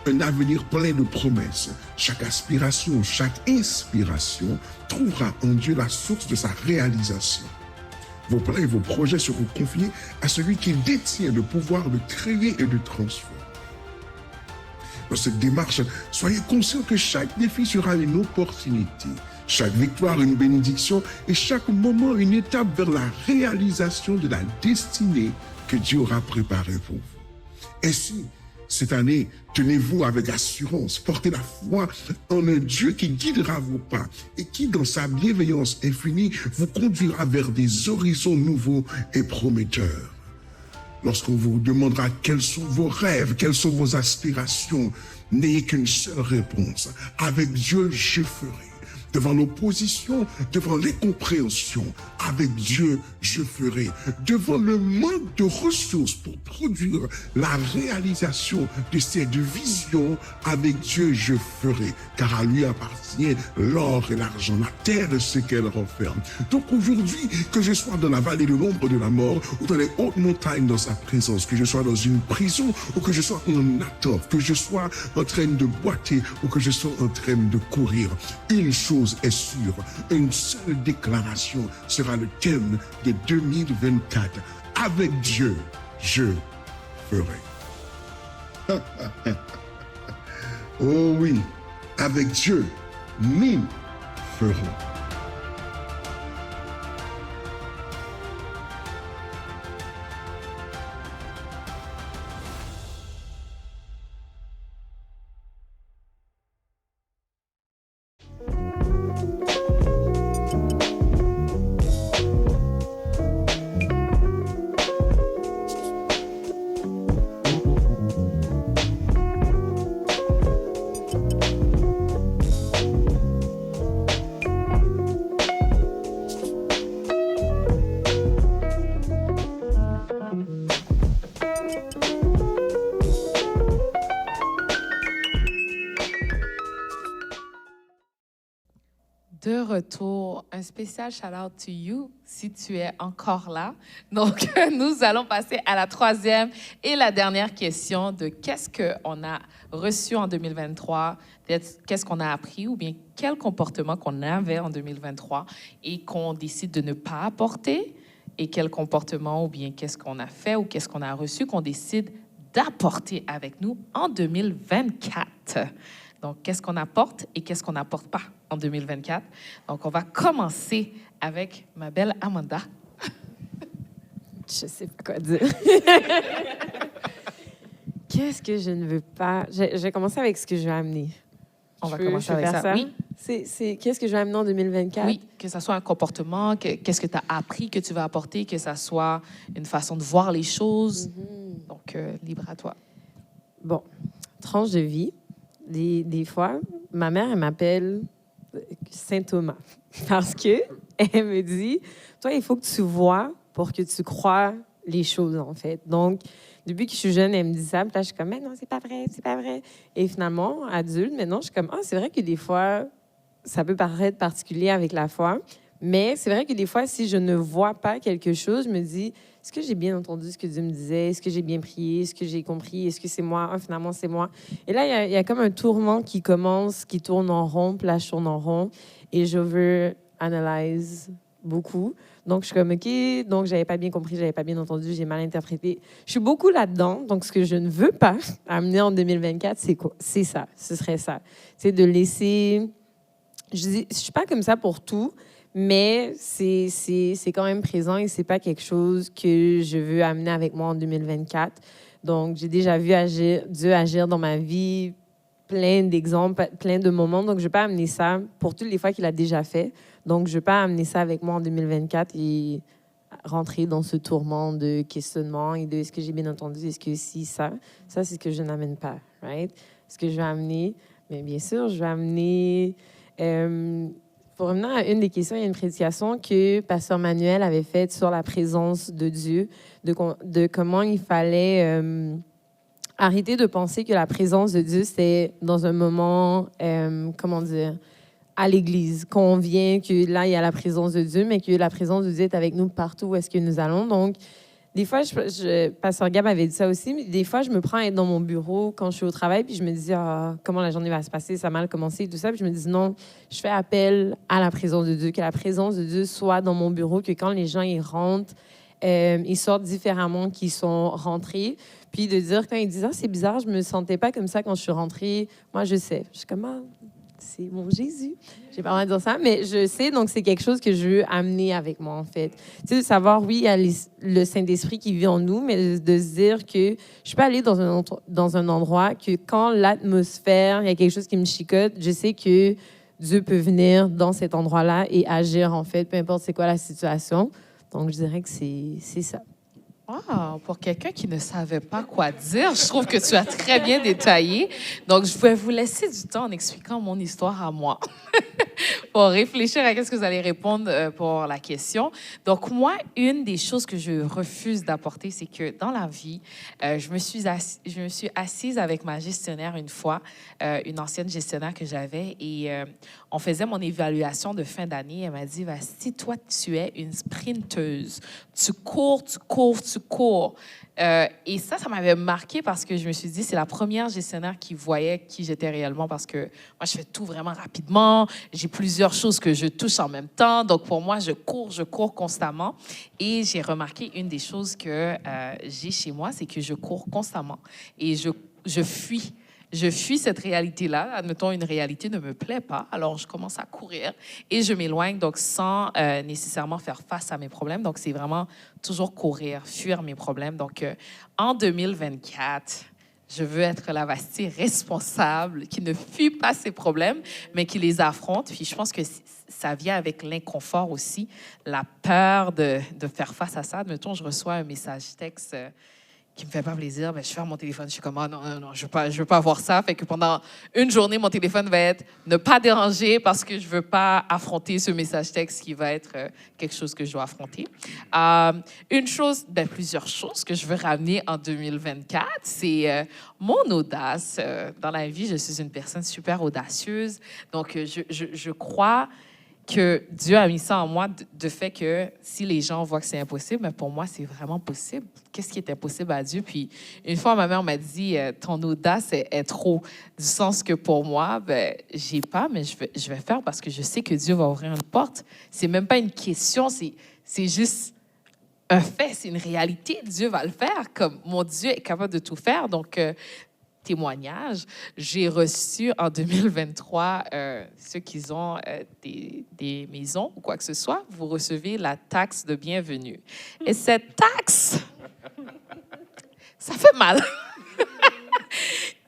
K: un avenir plein de promesses. Chaque aspiration, chaque inspiration trouvera en Dieu la source de sa réalisation. Vos plans et vos projets seront confiés à celui qui détient le pouvoir de créer et de transformer. Dans cette démarche, soyez conscients que chaque défi sera une opportunité, chaque victoire une bénédiction et chaque moment une étape vers la réalisation de la destinée que Dieu aura préparée pour vous. Ainsi, cette année, tenez-vous avec assurance, portez la foi en un Dieu qui guidera vos pas et qui, dans sa bienveillance infinie, vous conduira vers des horizons nouveaux et prometteurs. Lorsqu'on vous demandera quels sont vos rêves, quelles sont vos aspirations, n'ayez qu'une seule réponse. Avec Dieu, je ferai. Devant l'opposition, devant l'incompréhension, avec Dieu, je ferai. Devant le manque de ressources pour produire la réalisation de cette vision, avec Dieu, je ferai. Car à lui appartient l'or et l'argent, la terre et ce qu'elle renferme. Donc aujourd'hui, que je sois dans la vallée de l'ombre de la mort, ou dans les hautes montagnes dans sa présence, que je sois dans une prison, ou que je sois en attente, que je sois en train de boiter, ou que je sois en train de courir, une chose est sûre, une seule déclaration sera le thème de 2024. Avec Dieu, je ferai. Oh oui, avec Dieu, nous ferons.
A: De retour, un spécial shout-out to you si tu es encore là. Donc, nous allons passer à la troisième et la dernière question de qu'est-ce qu'on a reçu en 2023, qu'est-ce qu'on a appris ou bien quel comportement qu'on avait en 2023 et qu'on décide de ne pas apporter et quel comportement ou bien qu'est-ce qu'on a fait ou qu'est-ce qu'on a reçu qu'on décide d'apporter avec nous en 2024. Donc, qu'est-ce qu'on apporte et qu'est-ce qu'on n'apporte pas en 2024. Donc, on va commencer avec ma belle Amanda.
B: Je sais pas quoi dire. Qu'est-ce que je ne veux pas? Je vais commencer avec ce que je vais amener.
A: On va commencer avec ça. Oui.
B: C'est qu'est-ce que je vais amener en 2024?
A: Oui, que ça soit un comportement, qu'est-ce que tu as appris que tu vas apporter, que ça soit une façon de voir les choses. Mm-hmm. Donc, libre à toi.
B: Bon, tranche de vie. Des fois, ma mère, elle m'appelle Saint Thomas parce que elle me dit, toi, il faut que tu vois pour que tu crois les choses, en fait. Donc, depuis que je suis jeune, elle me dit ça, puis là, je suis comme, mais non, c'est pas vrai, c'est pas vrai. Et finalement, adulte, maintenant, je suis comme, ah, c'est vrai que des fois, ça peut paraître particulier avec la foi, Mais c'est vrai que des fois, si je ne vois pas quelque chose, je me dis, est-ce que j'ai bien entendu ce que Dieu me disait? Est-ce que j'ai bien prié? Est-ce que j'ai compris? Est-ce que c'est moi? Ah, finalement, c'est moi. Et là, il y a comme un tourment qui commence, qui tourne en rond, puis là, je tourne en rond. Et je veux analyse beaucoup. Donc, je suis comme, OK, donc j'avais pas bien compris, j'avais pas bien entendu, j'ai mal interprété. Je suis beaucoup là-dedans. Donc, ce que je ne veux pas amener en 2024, c'est quoi? C'est ça. Ce serait ça. C'est de laisser... Je suis pas comme ça pour tout, mais c'est quand même présent et c'est pas quelque chose que je veux amener avec moi en 2024. Donc, j'ai déjà vu Dieu agir dans ma vie, plein d'exemples, plein de moments. Donc, je vais pas amener ça pour toutes les fois qu'il a déjà fait. Donc, je vais pas amener ça avec moi en 2024 et rentrer dans ce tourment de questionnement et de est-ce que j'ai bien entendu, est-ce que si, ça. Ça, c'est ce que je n'amène pas, right? Ce que je vais amener, mais bien sûr, je vais amener... pour revenir à une des questions, il y a une prédication que Pasteur Manuel avait faite sur la présence de Dieu, de comment il fallait arrêter de penser que la présence de Dieu, c'était dans un moment, comment dire, à l'église, qu'on vient, que là, il y a la présence de Dieu, mais que la présence de Dieu est avec nous partout où est-ce que nous allons. Donc, des fois, Pasteur Gab avait dit ça aussi, mais des fois, je me prends à être dans mon bureau quand je suis au travail, puis je me dis, comment la journée va se passer, ça a mal commencé, tout ça. Puis je me dis, non, je fais appel à la présence de Dieu, que la présence de Dieu soit dans mon bureau, que quand les gens y rentrent, ils sortent différemment qu'ils sont rentrés. Puis de dire, quand ils disent, c'est bizarre, je me sentais pas comme ça quand je suis rentrée. Moi, je sais. Je suis comme, c'est mon Jésus. J'ai pas le droit de dire ça, mais je sais, donc c'est quelque chose que je veux amener avec moi, en fait. Tu sais, de savoir, oui, il y a le Saint-Esprit qui vit en nous, mais de se dire que je peux aller dans un endroit que quand l'atmosphère, il y a quelque chose qui me chicote, je sais que Dieu peut venir dans cet endroit-là et agir, en fait, peu importe c'est quoi la situation. Donc, je dirais que c'est ça.
A: Wow, pour quelqu'un qui ne savait pas quoi dire, je trouve que tu as très bien détaillé. Donc, je vais vous laisser du temps en expliquant mon histoire à moi pour réfléchir à ce que vous allez répondre pour la question. Donc, moi, une des choses que je refuse d'apporter, c'est que dans la vie, je me suis assise avec ma gestionnaire une fois, une ancienne gestionnaire que j'avais, et on faisait mon évaluation de fin d'année. Elle m'a dit, Vasti, toi, tu es une sprinteuse. Tu cours, tu cours, tu cours. Et ça m'avait marqué parce que je me suis dit, c'est la première gestionnaire qui voyait qui j'étais réellement, parce que moi, je fais tout vraiment rapidement. J'ai plusieurs choses que je touche en même temps. Donc, pour moi, je cours constamment. Et j'ai remarqué une des choses que j'ai chez moi, c'est que je cours constamment. Et je fuis. Je fuis cette réalité-là. Admettons, une réalité ne me plaît pas, alors je commence à courir et je m'éloigne, donc sans nécessairement faire face à mes problèmes. Donc, c'est vraiment toujours courir, fuir mes problèmes. Donc, en 2024, je veux être la Vasti responsable, qui ne fuit pas ses problèmes, mais qui les affronte. Puis, je pense que ça vient avec l'inconfort aussi, la peur de faire face à ça. Admettons, je reçois un message texte qui me fait pas plaisir, ben, je ferme mon téléphone. Je suis comme, non, je veux pas voir ça. Fait que pendant une journée, mon téléphone va être ne pas déranger parce que je veux pas affronter ce message texte qui va être quelque chose que je dois affronter. Plusieurs choses que je veux ramener en 2024, c'est mon audace. Dans la vie, je suis une personne super audacieuse. Donc, je crois que Dieu a mis ça en moi, de fait que si les gens voient que c'est impossible, mais pour moi, c'est vraiment possible. Qu'est-ce qui est impossible à Dieu? Puis, une fois, ma mère m'a dit, ton audace est trop. Du sens que pour moi, j'ai pas, mais je vais faire parce que je sais que Dieu va ouvrir une porte. C'est même pas une question, c'est juste un fait, c'est une réalité. Dieu va le faire, comme mon Dieu est capable de tout faire. Donc, témoignage, j'ai reçu en 2023, ceux qui ont des maisons ou quoi que ce soit, vous recevez la taxe de bienvenue. Et cette taxe, ça fait mal.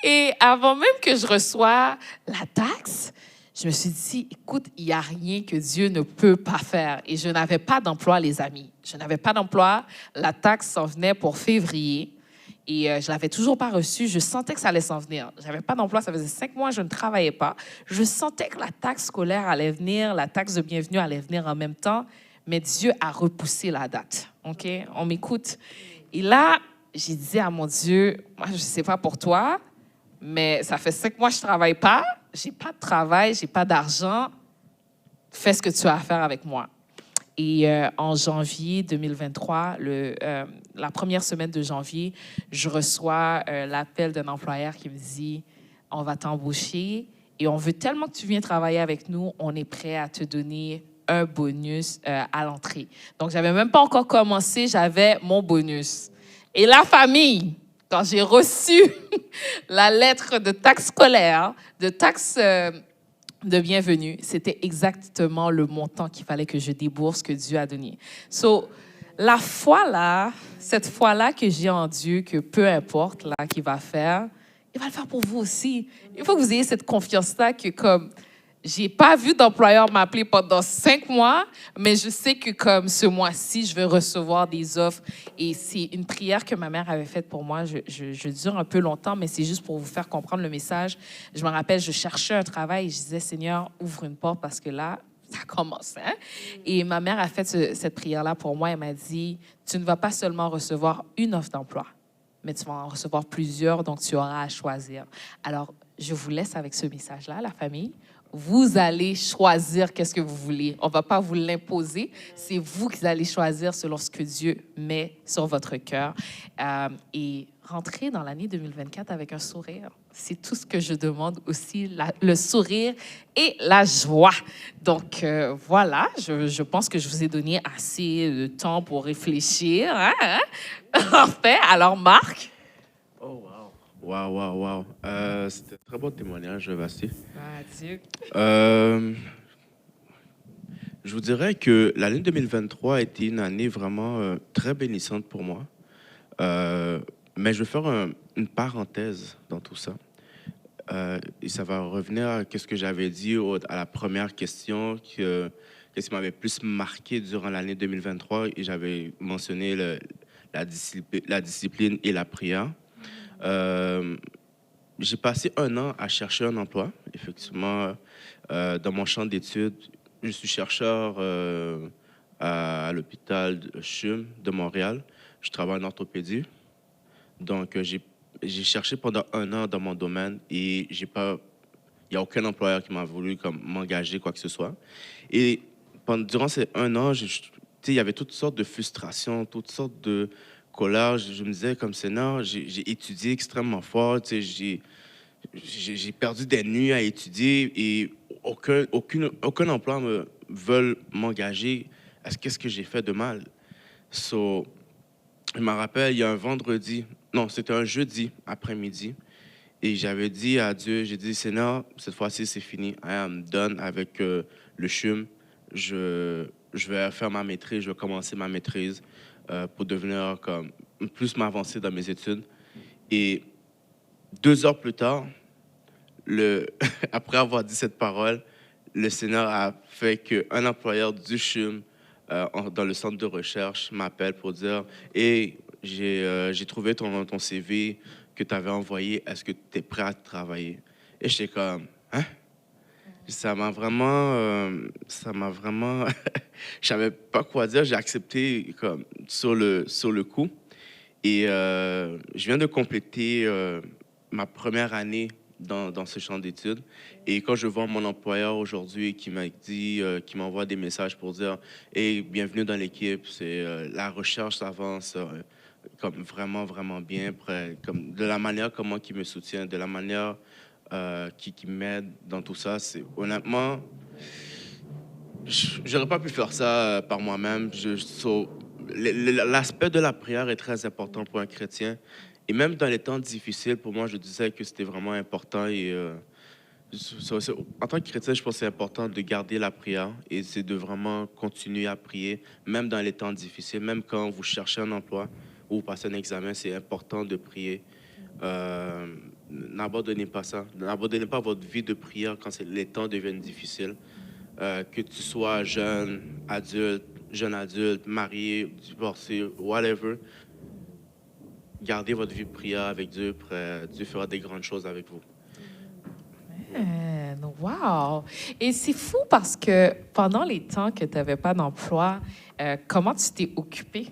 A: Et avant même que je reçoive la taxe, je me suis dit, écoute, il n'y a rien que Dieu ne peut pas faire. Et je n'avais pas d'emploi, les amis. Je n'avais pas d'emploi. La taxe s'en venait pour février. Et je ne l'avais toujours pas reçue. Je sentais que ça allait s'en venir. Je n'avais pas d'emploi. Ça faisait 5 mois, je ne travaillais pas. Je sentais que la taxe scolaire allait venir, la taxe de bienvenue allait venir en même temps. Mais Dieu a repoussé la date. OK? On m'écoute. Et là, j'ai dit à mon Dieu, moi, je ne sais pas pour toi, mais ça fait 5 mois que je ne travaille pas. Je n'ai pas de travail, je n'ai pas d'argent. Fais ce que tu as à faire avec moi. Et en janvier 2023, la première semaine de janvier, je reçois l'appel d'un employeur qui me dit « On va t'embaucher et on veut tellement que tu viennes travailler avec nous, on est prêt à te donner un bonus à l'entrée. » Donc, je n'avais même pas encore commencé, j'avais mon bonus. Et la famille, quand j'ai reçu la lettre de taxe scolaire, de taxe de bienvenue, c'était exactement le montant qu'il fallait que je débourse, que Dieu a donné. So, la foi là, cette foi-là que j'ai en Dieu, que peu importe là qu'il va faire, il va le faire pour vous aussi. Il faut que vous ayez cette confiance-là que comme j'ai pas vu d'employeur m'appeler pendant 5 mois, mais je sais que comme ce mois-ci, je vais recevoir des offres. Et c'est une prière que ma mère avait faite pour moi. Je dure un peu longtemps, mais c'est juste pour vous faire comprendre le message. Je me rappelle, je cherchais un travail et je disais, Seigneur, ouvre une porte parce que là, ça commence. Hein? Et ma mère a fait cette prière-là pour moi. Elle m'a dit, tu ne vas pas seulement recevoir une offre d'emploi, mais tu vas en recevoir plusieurs, donc tu auras à choisir. Alors, je vous laisse avec ce message-là, la famille. Vous allez choisir qu'est-ce que vous voulez. On ne va pas vous l'imposer. C'est vous qui allez choisir selon ce que Dieu met sur votre cœur. Et rentrer dans l'année 2024 avec un sourire. C'est tout ce que je demande aussi, le sourire et la joie. Donc, voilà, je pense que je vous ai donné assez de temps pour réfléchir. Hein? Parfait. Alors, Marc?
C: Oh, wow. Wow. C'était un très bon témoignage, Basti.
A: Ah, Dieu.
C: Je vous dirais que l'année 2023 a été une année vraiment très bénissante pour moi. Mais je vais faire une parenthèse dans tout ça. Et ça va revenir à ce que j'avais dit à la première question, qu'est-ce qui m'avait plus marqué durant l'année 2023. Et j'avais mentionné la discipline et la prière. J'ai passé 1 an à chercher un emploi, effectivement, dans mon champ d'études. Je suis chercheur à l'hôpital CHUM de Montréal. Je travaille en orthopédie. Donc, j'ai cherché pendant 1 an dans mon domaine et il n'y a aucun employeur qui m'a voulu m'engager, quoi que ce soit. Et durant ces 1 an, il y avait toutes sortes de frustrations, toutes sortes de colère. Je me disais, comme Seigneur, j'ai étudié extrêmement fort. J'ai perdu des nuits à étudier et aucun emploi me veut m'engager. Qu'est-ce que j'ai fait de mal? Je me rappelle, il y a un vendredi, non, c'était un jeudi après-midi, et j'avais dit à Dieu, j'ai dit, Seigneur, cette fois-ci, c'est fini. I am done avec le CHUM. Je vais faire ma maîtrise, je vais commencer ma maîtrise pour devenir plus m'avancer dans mes études. Et 2 heures plus tard, après avoir dit cette parole, le Seigneur a fait qu'un employeur du CHUM dans le centre de recherche m'appelle pour dire « Hey, j'ai trouvé ton CV que tu avais envoyé. Est-ce que tu es prêt à travailler? » Et j'étais comme « Hein? » Ça m'a vraiment... je savais pas quoi dire. J'ai accepté sur le coup. Et je viens de compléter ma première année dans ce champ d'études. Et quand je vois mon employeur aujourd'hui qui m'a dit, qui m'envoie des messages pour dire « Hey, bienvenue dans l'équipe, la recherche s'avance vraiment, vraiment bien. » De la manière comment il me soutient, de la manière qui m'aide dans tout ça. Honnêtement, j'aurais pas pu faire ça par moi-même. L'aspect de la prière est très important pour un chrétien. Et même dans les temps difficiles, pour moi, je disais que c'était vraiment important. Et en tant que chrétien, je pense que c'est important de garder la prière et c'est de vraiment continuer à prier, même dans les temps difficiles, même quand vous cherchez un emploi ou vous passez un examen, c'est important de prier. N'abandonnez pas ça. N'abandonnez pas votre vie de prière quand les temps deviennent difficiles. Que tu sois jeune adulte, marié, divorcé, whatever. Gardez votre vie de prière avec Dieu. Dieu fera des grandes choses avec vous.
A: Wow! Et c'est fou parce que pendant les temps que tu n'avais pas d'emploi, comment tu t'es occupé?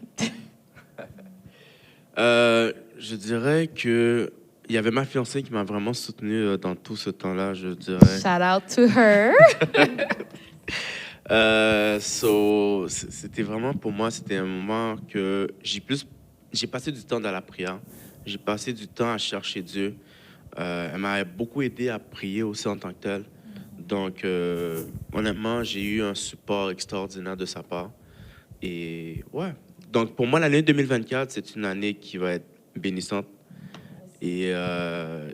C: Je dirais que il y avait ma fiancée qui m'a vraiment soutenu dans tout ce temps-là, je dirais.
A: Shout out to her!
C: C'était vraiment, pour moi, c'était un moment que j'ai passé du temps dans la prière. J'ai passé du temps à chercher Dieu. Elle m'a beaucoup aidé à prier aussi en tant que tel. Donc, honnêtement, j'ai eu un support extraordinaire de sa part. Et ouais. Donc, pour moi, l'année 2024, c'est une année qui va être bénissante. Et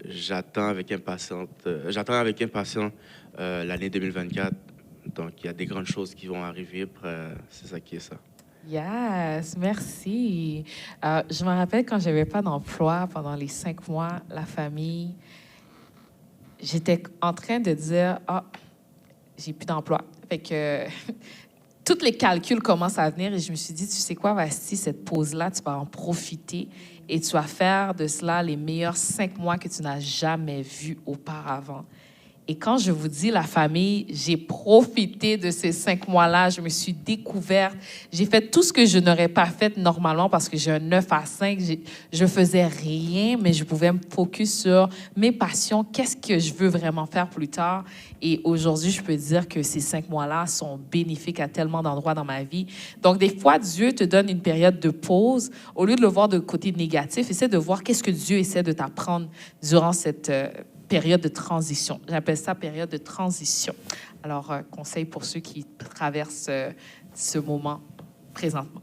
C: j'attends avec impatience l'année 2024. Donc, il y a des grandes choses qui vont arriver. C'est ça qui est ça.
A: Yes, merci. Je me rappelle quand j'avais pas d'emploi pendant les 5 mois, la famille, j'étais en train de dire, j'ai plus d'emploi. Fait que tous les calculs commencent à venir et je me suis dit, tu sais quoi, Vasti, cette pause-là, tu vas en profiter et tu vas faire de cela les meilleurs 5 mois que tu n'as jamais vus auparavant. Et quand je vous dis la famille, j'ai profité de ces 5 mois-là. Je me suis découverte. J'ai fait tout ce que je n'aurais pas fait normalement parce que j'ai un 9 à 5. Je faisais rien, mais je pouvais me focus sur mes passions. Qu'est-ce que je veux vraiment faire plus tard? Et aujourd'hui, je peux dire que ces 5 mois-là sont bénéfiques à tellement d'endroits dans ma vie. Donc, des fois, Dieu te donne une période de pause. Au lieu de le voir de côté négatif, essaie de voir qu'est-ce que Dieu essaie de t'apprendre durant cette période de transition. J'appelle ça période de transition. Alors, conseil pour ceux qui traversent ce moment présentement.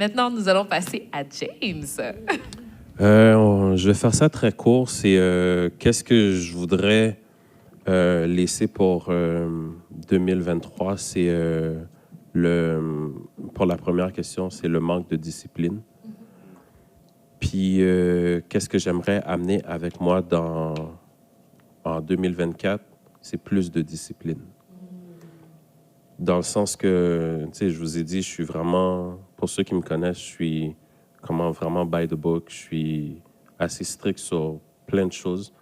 A: Maintenant, nous allons passer à James.
D: Je vais faire ça très court. C'est qu'est-ce que je voudrais laisser pour 2023. C'est pour la première question, c'est le manque de discipline. Puis, qu'est-ce que j'aimerais amener avec moi en 2024? C'est plus de discipline. Dans le sens que, tu sais, je vous ai dit, je suis vraiment, pour ceux qui me connaissent, je suis vraiment by the book. Je suis assez strict sur plein de choses.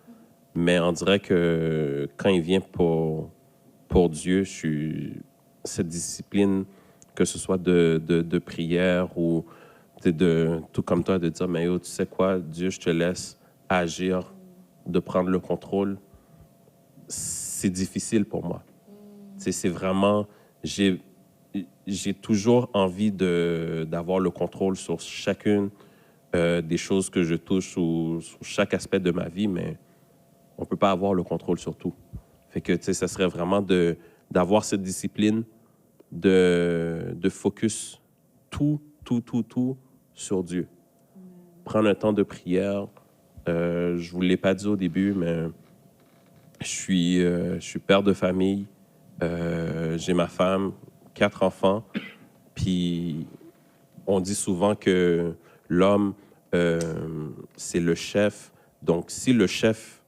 D: Mais on dirait que quand il vient pour Dieu, cette discipline, que ce soit de prière ou tout comme toi, de dire, mais tu sais quoi, Dieu, je te laisse agir, de prendre le contrôle, c'est difficile pour moi. C'est vraiment, j'ai toujours envie d'avoir le contrôle sur chacune des choses que je touche ou sur chaque aspect de ma vie, mais on ne peut pas avoir le contrôle sur tout. Fait que, tu sais, ça serait vraiment d'avoir cette discipline, de focus tout sur Dieu. Prendre un temps de prière. Je ne vous l'ai pas dit au début, mais je suis père de famille. J'ai ma femme, 4 enfants. Puis on dit souvent que l'homme, c'est le chef. Donc, si le chef,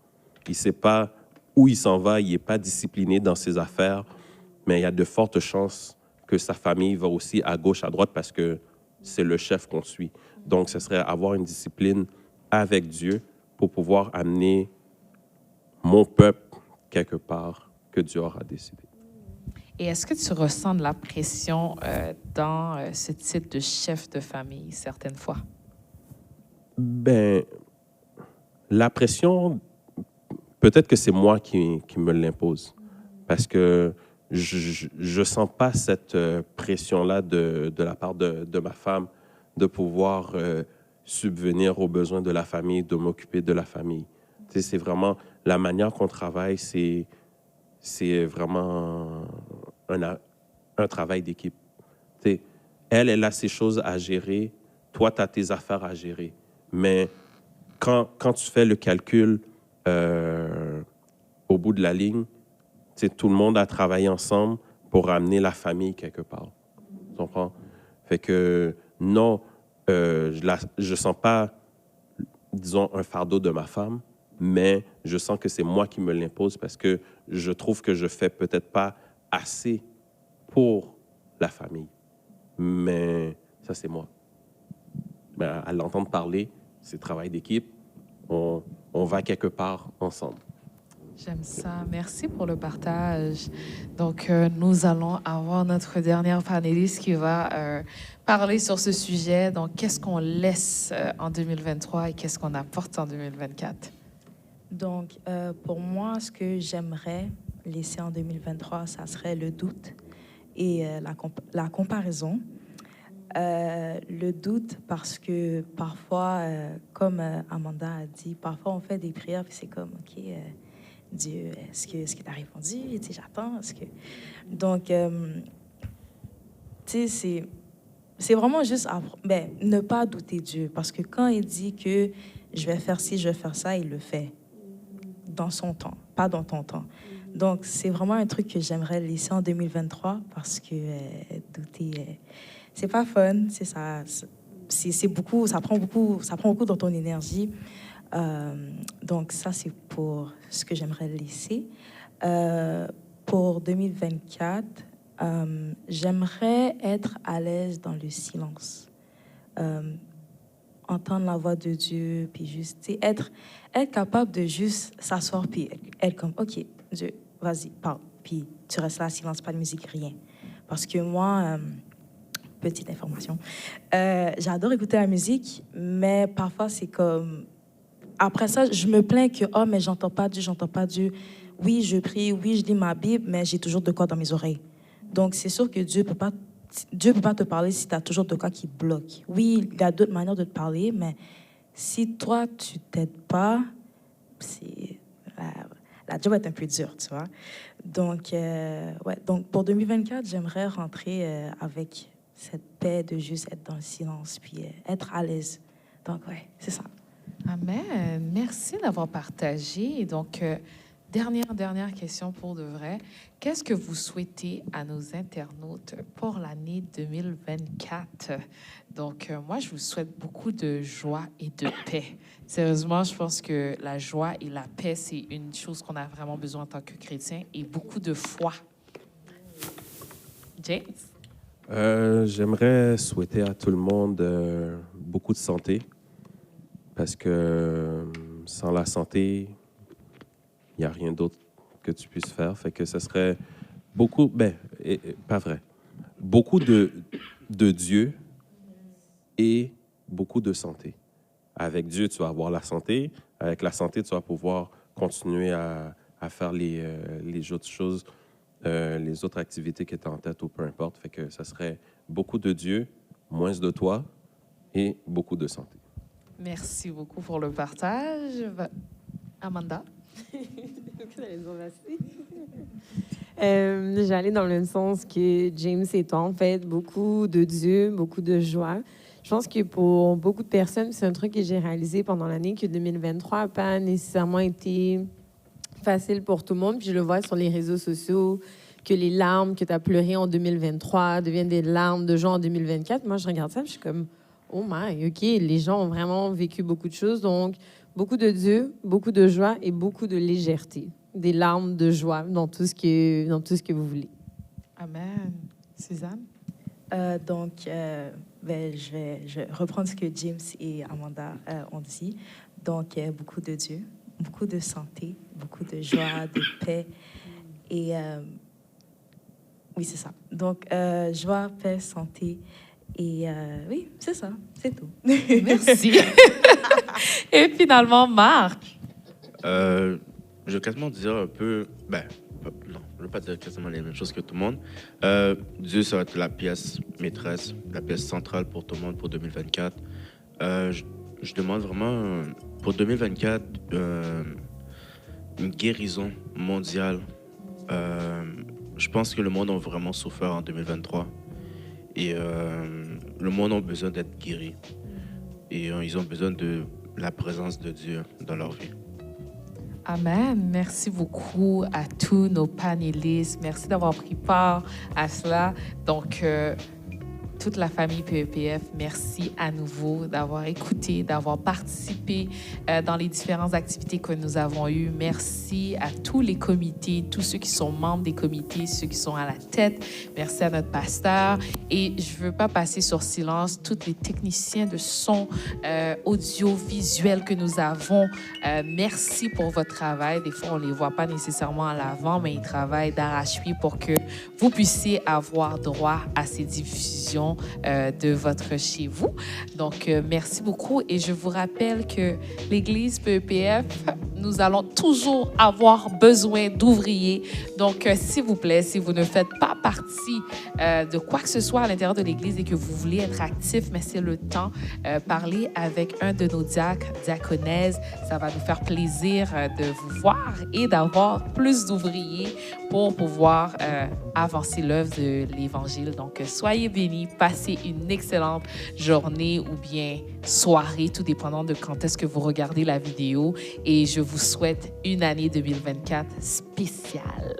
D: il ne sait pas où il s'en va, il n'est pas discipliné dans ses affaires, mais il y a de fortes chances que sa famille va aussi à gauche, à droite, parce que c'est le chef qu'on suit. Donc, ce serait avoir une discipline avec Dieu pour pouvoir amener mon peuple quelque part que Dieu aura décidé.
A: Et est-ce que tu ressens de la pression dans ce titre de chef de famille, certaines fois?
D: Ben, la pression, peut-être que c'est moi qui me l'impose. Parce que je ne sens pas cette pression-là de la part de ma femme de pouvoir subvenir aux besoins de la famille, de m'occuper de la famille. Tu sais, c'est vraiment la manière qu'on travaille, c'est vraiment un travail d'équipe. Tu sais, elle a ses choses à gérer, toi, tu as tes affaires à gérer. Mais quand tu fais le calcul au bout de la ligne, tout le monde a travaillé ensemble pour ramener la famille quelque part. Tu comprends? Fait que non, je sens pas, disons, un fardeau de ma femme, mais je sens que c'est moi qui me l'impose parce que je trouve que je fais peut-être pas assez pour la famille. Mais ça, c'est moi. Mais à l'entendre parler, c'est travail d'équipe. On va quelque part ensemble.
A: J'aime ça. Merci pour le partage. Donc, nous allons avoir notre dernière panéliste qui va parler sur ce sujet. Donc, qu'est-ce qu'on laisse en 2023 et qu'est-ce qu'on apporte en 2024?
E: Donc, pour moi, ce que j'aimerais laisser en 2023, ça serait le doute. et la comparaison. Le doute parce que parfois, comme Amanda a dit, parfois on fait des prières puis c'est comme, OK, Dieu, est-ce que tu as répondu? Tu sais, j'attends. Donc, tu sais, c'est vraiment juste ne pas douter Dieu. Parce que quand il dit que je vais faire ci, je vais faire ça, il le fait dans son temps, pas dans ton temps. Donc, c'est vraiment un truc que j'aimerais laisser en 2023 parce que douter, c'est pas fun. C'est ça. C'est beaucoup, ça prend beaucoup dans ton énergie. Donc, ça, c'est pour ce que j'aimerais laisser. Pour 2024, j'aimerais être à l'aise dans le silence. Entendre la voix de Dieu, puis juste être capable de juste s'asseoir, puis être comme, OK, Dieu, vas-y, parle. Puis tu restes là, silence, pas de musique, rien. Parce que moi, petite information, j'adore écouter la musique, mais parfois c'est comme... Après ça, je me plains que, oh, mais j'entends pas Dieu. Oui, je prie, oui, je lis ma Bible, mais j'ai toujours de quoi dans mes oreilles. Donc, c'est sûr que Dieu peut pas te parler si tu as toujours de quoi qui bloque. Oui, il y a d'autres manières de te parler, mais si toi, tu t'aides pas, la job est un peu dure, tu vois. Donc, donc pour 2024, j'aimerais rentrer avec cette paix de juste être dans le silence, puis être à l'aise. Donc, c'est ça.
A: Amen. Merci d'avoir partagé. Donc, dernière question pour de vrai. Qu'est-ce que vous souhaitez à nos internautes pour l'année 2024? Donc, moi, je vous souhaite beaucoup de joie et de paix. Sérieusement, je pense que la joie et la paix, c'est une chose qu'on a vraiment besoin en tant que chrétien, et beaucoup de foi. James?
D: J'aimerais souhaiter à tout le monde beaucoup de santé. Parce que sans la santé, il n'y a rien d'autre que tu puisses faire. Fait que ce serait beaucoup, pas vrai, beaucoup de Dieu et beaucoup de santé. Avec Dieu, tu vas avoir la santé. Avec la santé, tu vas pouvoir continuer à faire les autres choses, les autres activités qui étaient en tête ou peu importe. Fait que ce serait beaucoup de Dieu, moins de toi et beaucoup de santé.
A: Merci beaucoup pour le partage. Amanda?
B: J'allais dans le même sens que James et toi, en fait. Beaucoup de Dieu, beaucoup de joie. Je pense que pour beaucoup de personnes, c'est un truc que j'ai réalisé pendant l'année, que 2023 n'a pas nécessairement été facile pour tout le monde. Puis je le vois sur les réseaux sociaux, que les larmes que tu as pleurées en 2023 deviennent des larmes de joie en 2024. Moi, je regarde ça, je suis comme... Oh my, OK, les gens ont vraiment vécu beaucoup de choses. Donc, beaucoup de Dieu, beaucoup de joie et beaucoup de légèreté. Des larmes de joie dans tout ce que vous voulez.
A: Amen. Suzanne?
E: Je vais reprendre ce que James et Amanda ont dit. Donc, beaucoup de Dieu, beaucoup de santé, beaucoup de joie, de paix. Et oui, c'est ça. Donc, joie, paix, santé. Et oui, c'est ça, c'est tout.
A: Merci. Et finalement, Marc.
C: Je vais quasiment dire un peu... non, je ne veux pas dire quasiment les mêmes choses que tout le monde. Dieu, ça va être la pièce maîtresse, la pièce centrale pour tout le monde pour 2024. Je demande vraiment, pour 2024, une guérison mondiale. Je pense que le monde a vraiment souffert en 2023. Et le monde a besoin d'être guéri. Et ils ont besoin de la présence de Dieu dans leur vie.
A: Amen. Merci beaucoup à tous nos panélistes. Merci d'avoir pris part à cela. Donc, toute la famille PEPF, merci à nouveau d'avoir écouté, d'avoir participé dans les différentes activités que nous avons eues. Merci à tous les comités, tous ceux qui sont membres des comités, ceux qui sont à la tête. Merci à notre pasteur. Et je ne veux pas passer sur silence tous les techniciens de son audiovisuel que nous avons. Merci pour votre travail. Des fois, on ne les voit pas nécessairement à l'avant, mais ils travaillent d'arrache-pied pour que vous puissiez avoir droit à ces diffusions de votre chez vous. Donc, merci beaucoup. Et je vous rappelle que l'Église PEPF, nous allons toujours avoir besoin d'ouvriers. Donc, s'il vous plaît, si vous ne faites pas partie de quoi que ce soit à l'intérieur de l'Église et que vous voulez être actif, mais c'est le temps, parler avec un de nos diacres, diaconaises. Ça va nous faire plaisir de vous voir et d'avoir plus d'ouvriers pour pouvoir avancer l'œuvre de l'Évangile. Donc, soyez bénis, passez une excellente journée ou bien soirée, tout dépendant de quand est-ce que vous regardez la vidéo. Et je vous souhaite une année 2024 spéciale.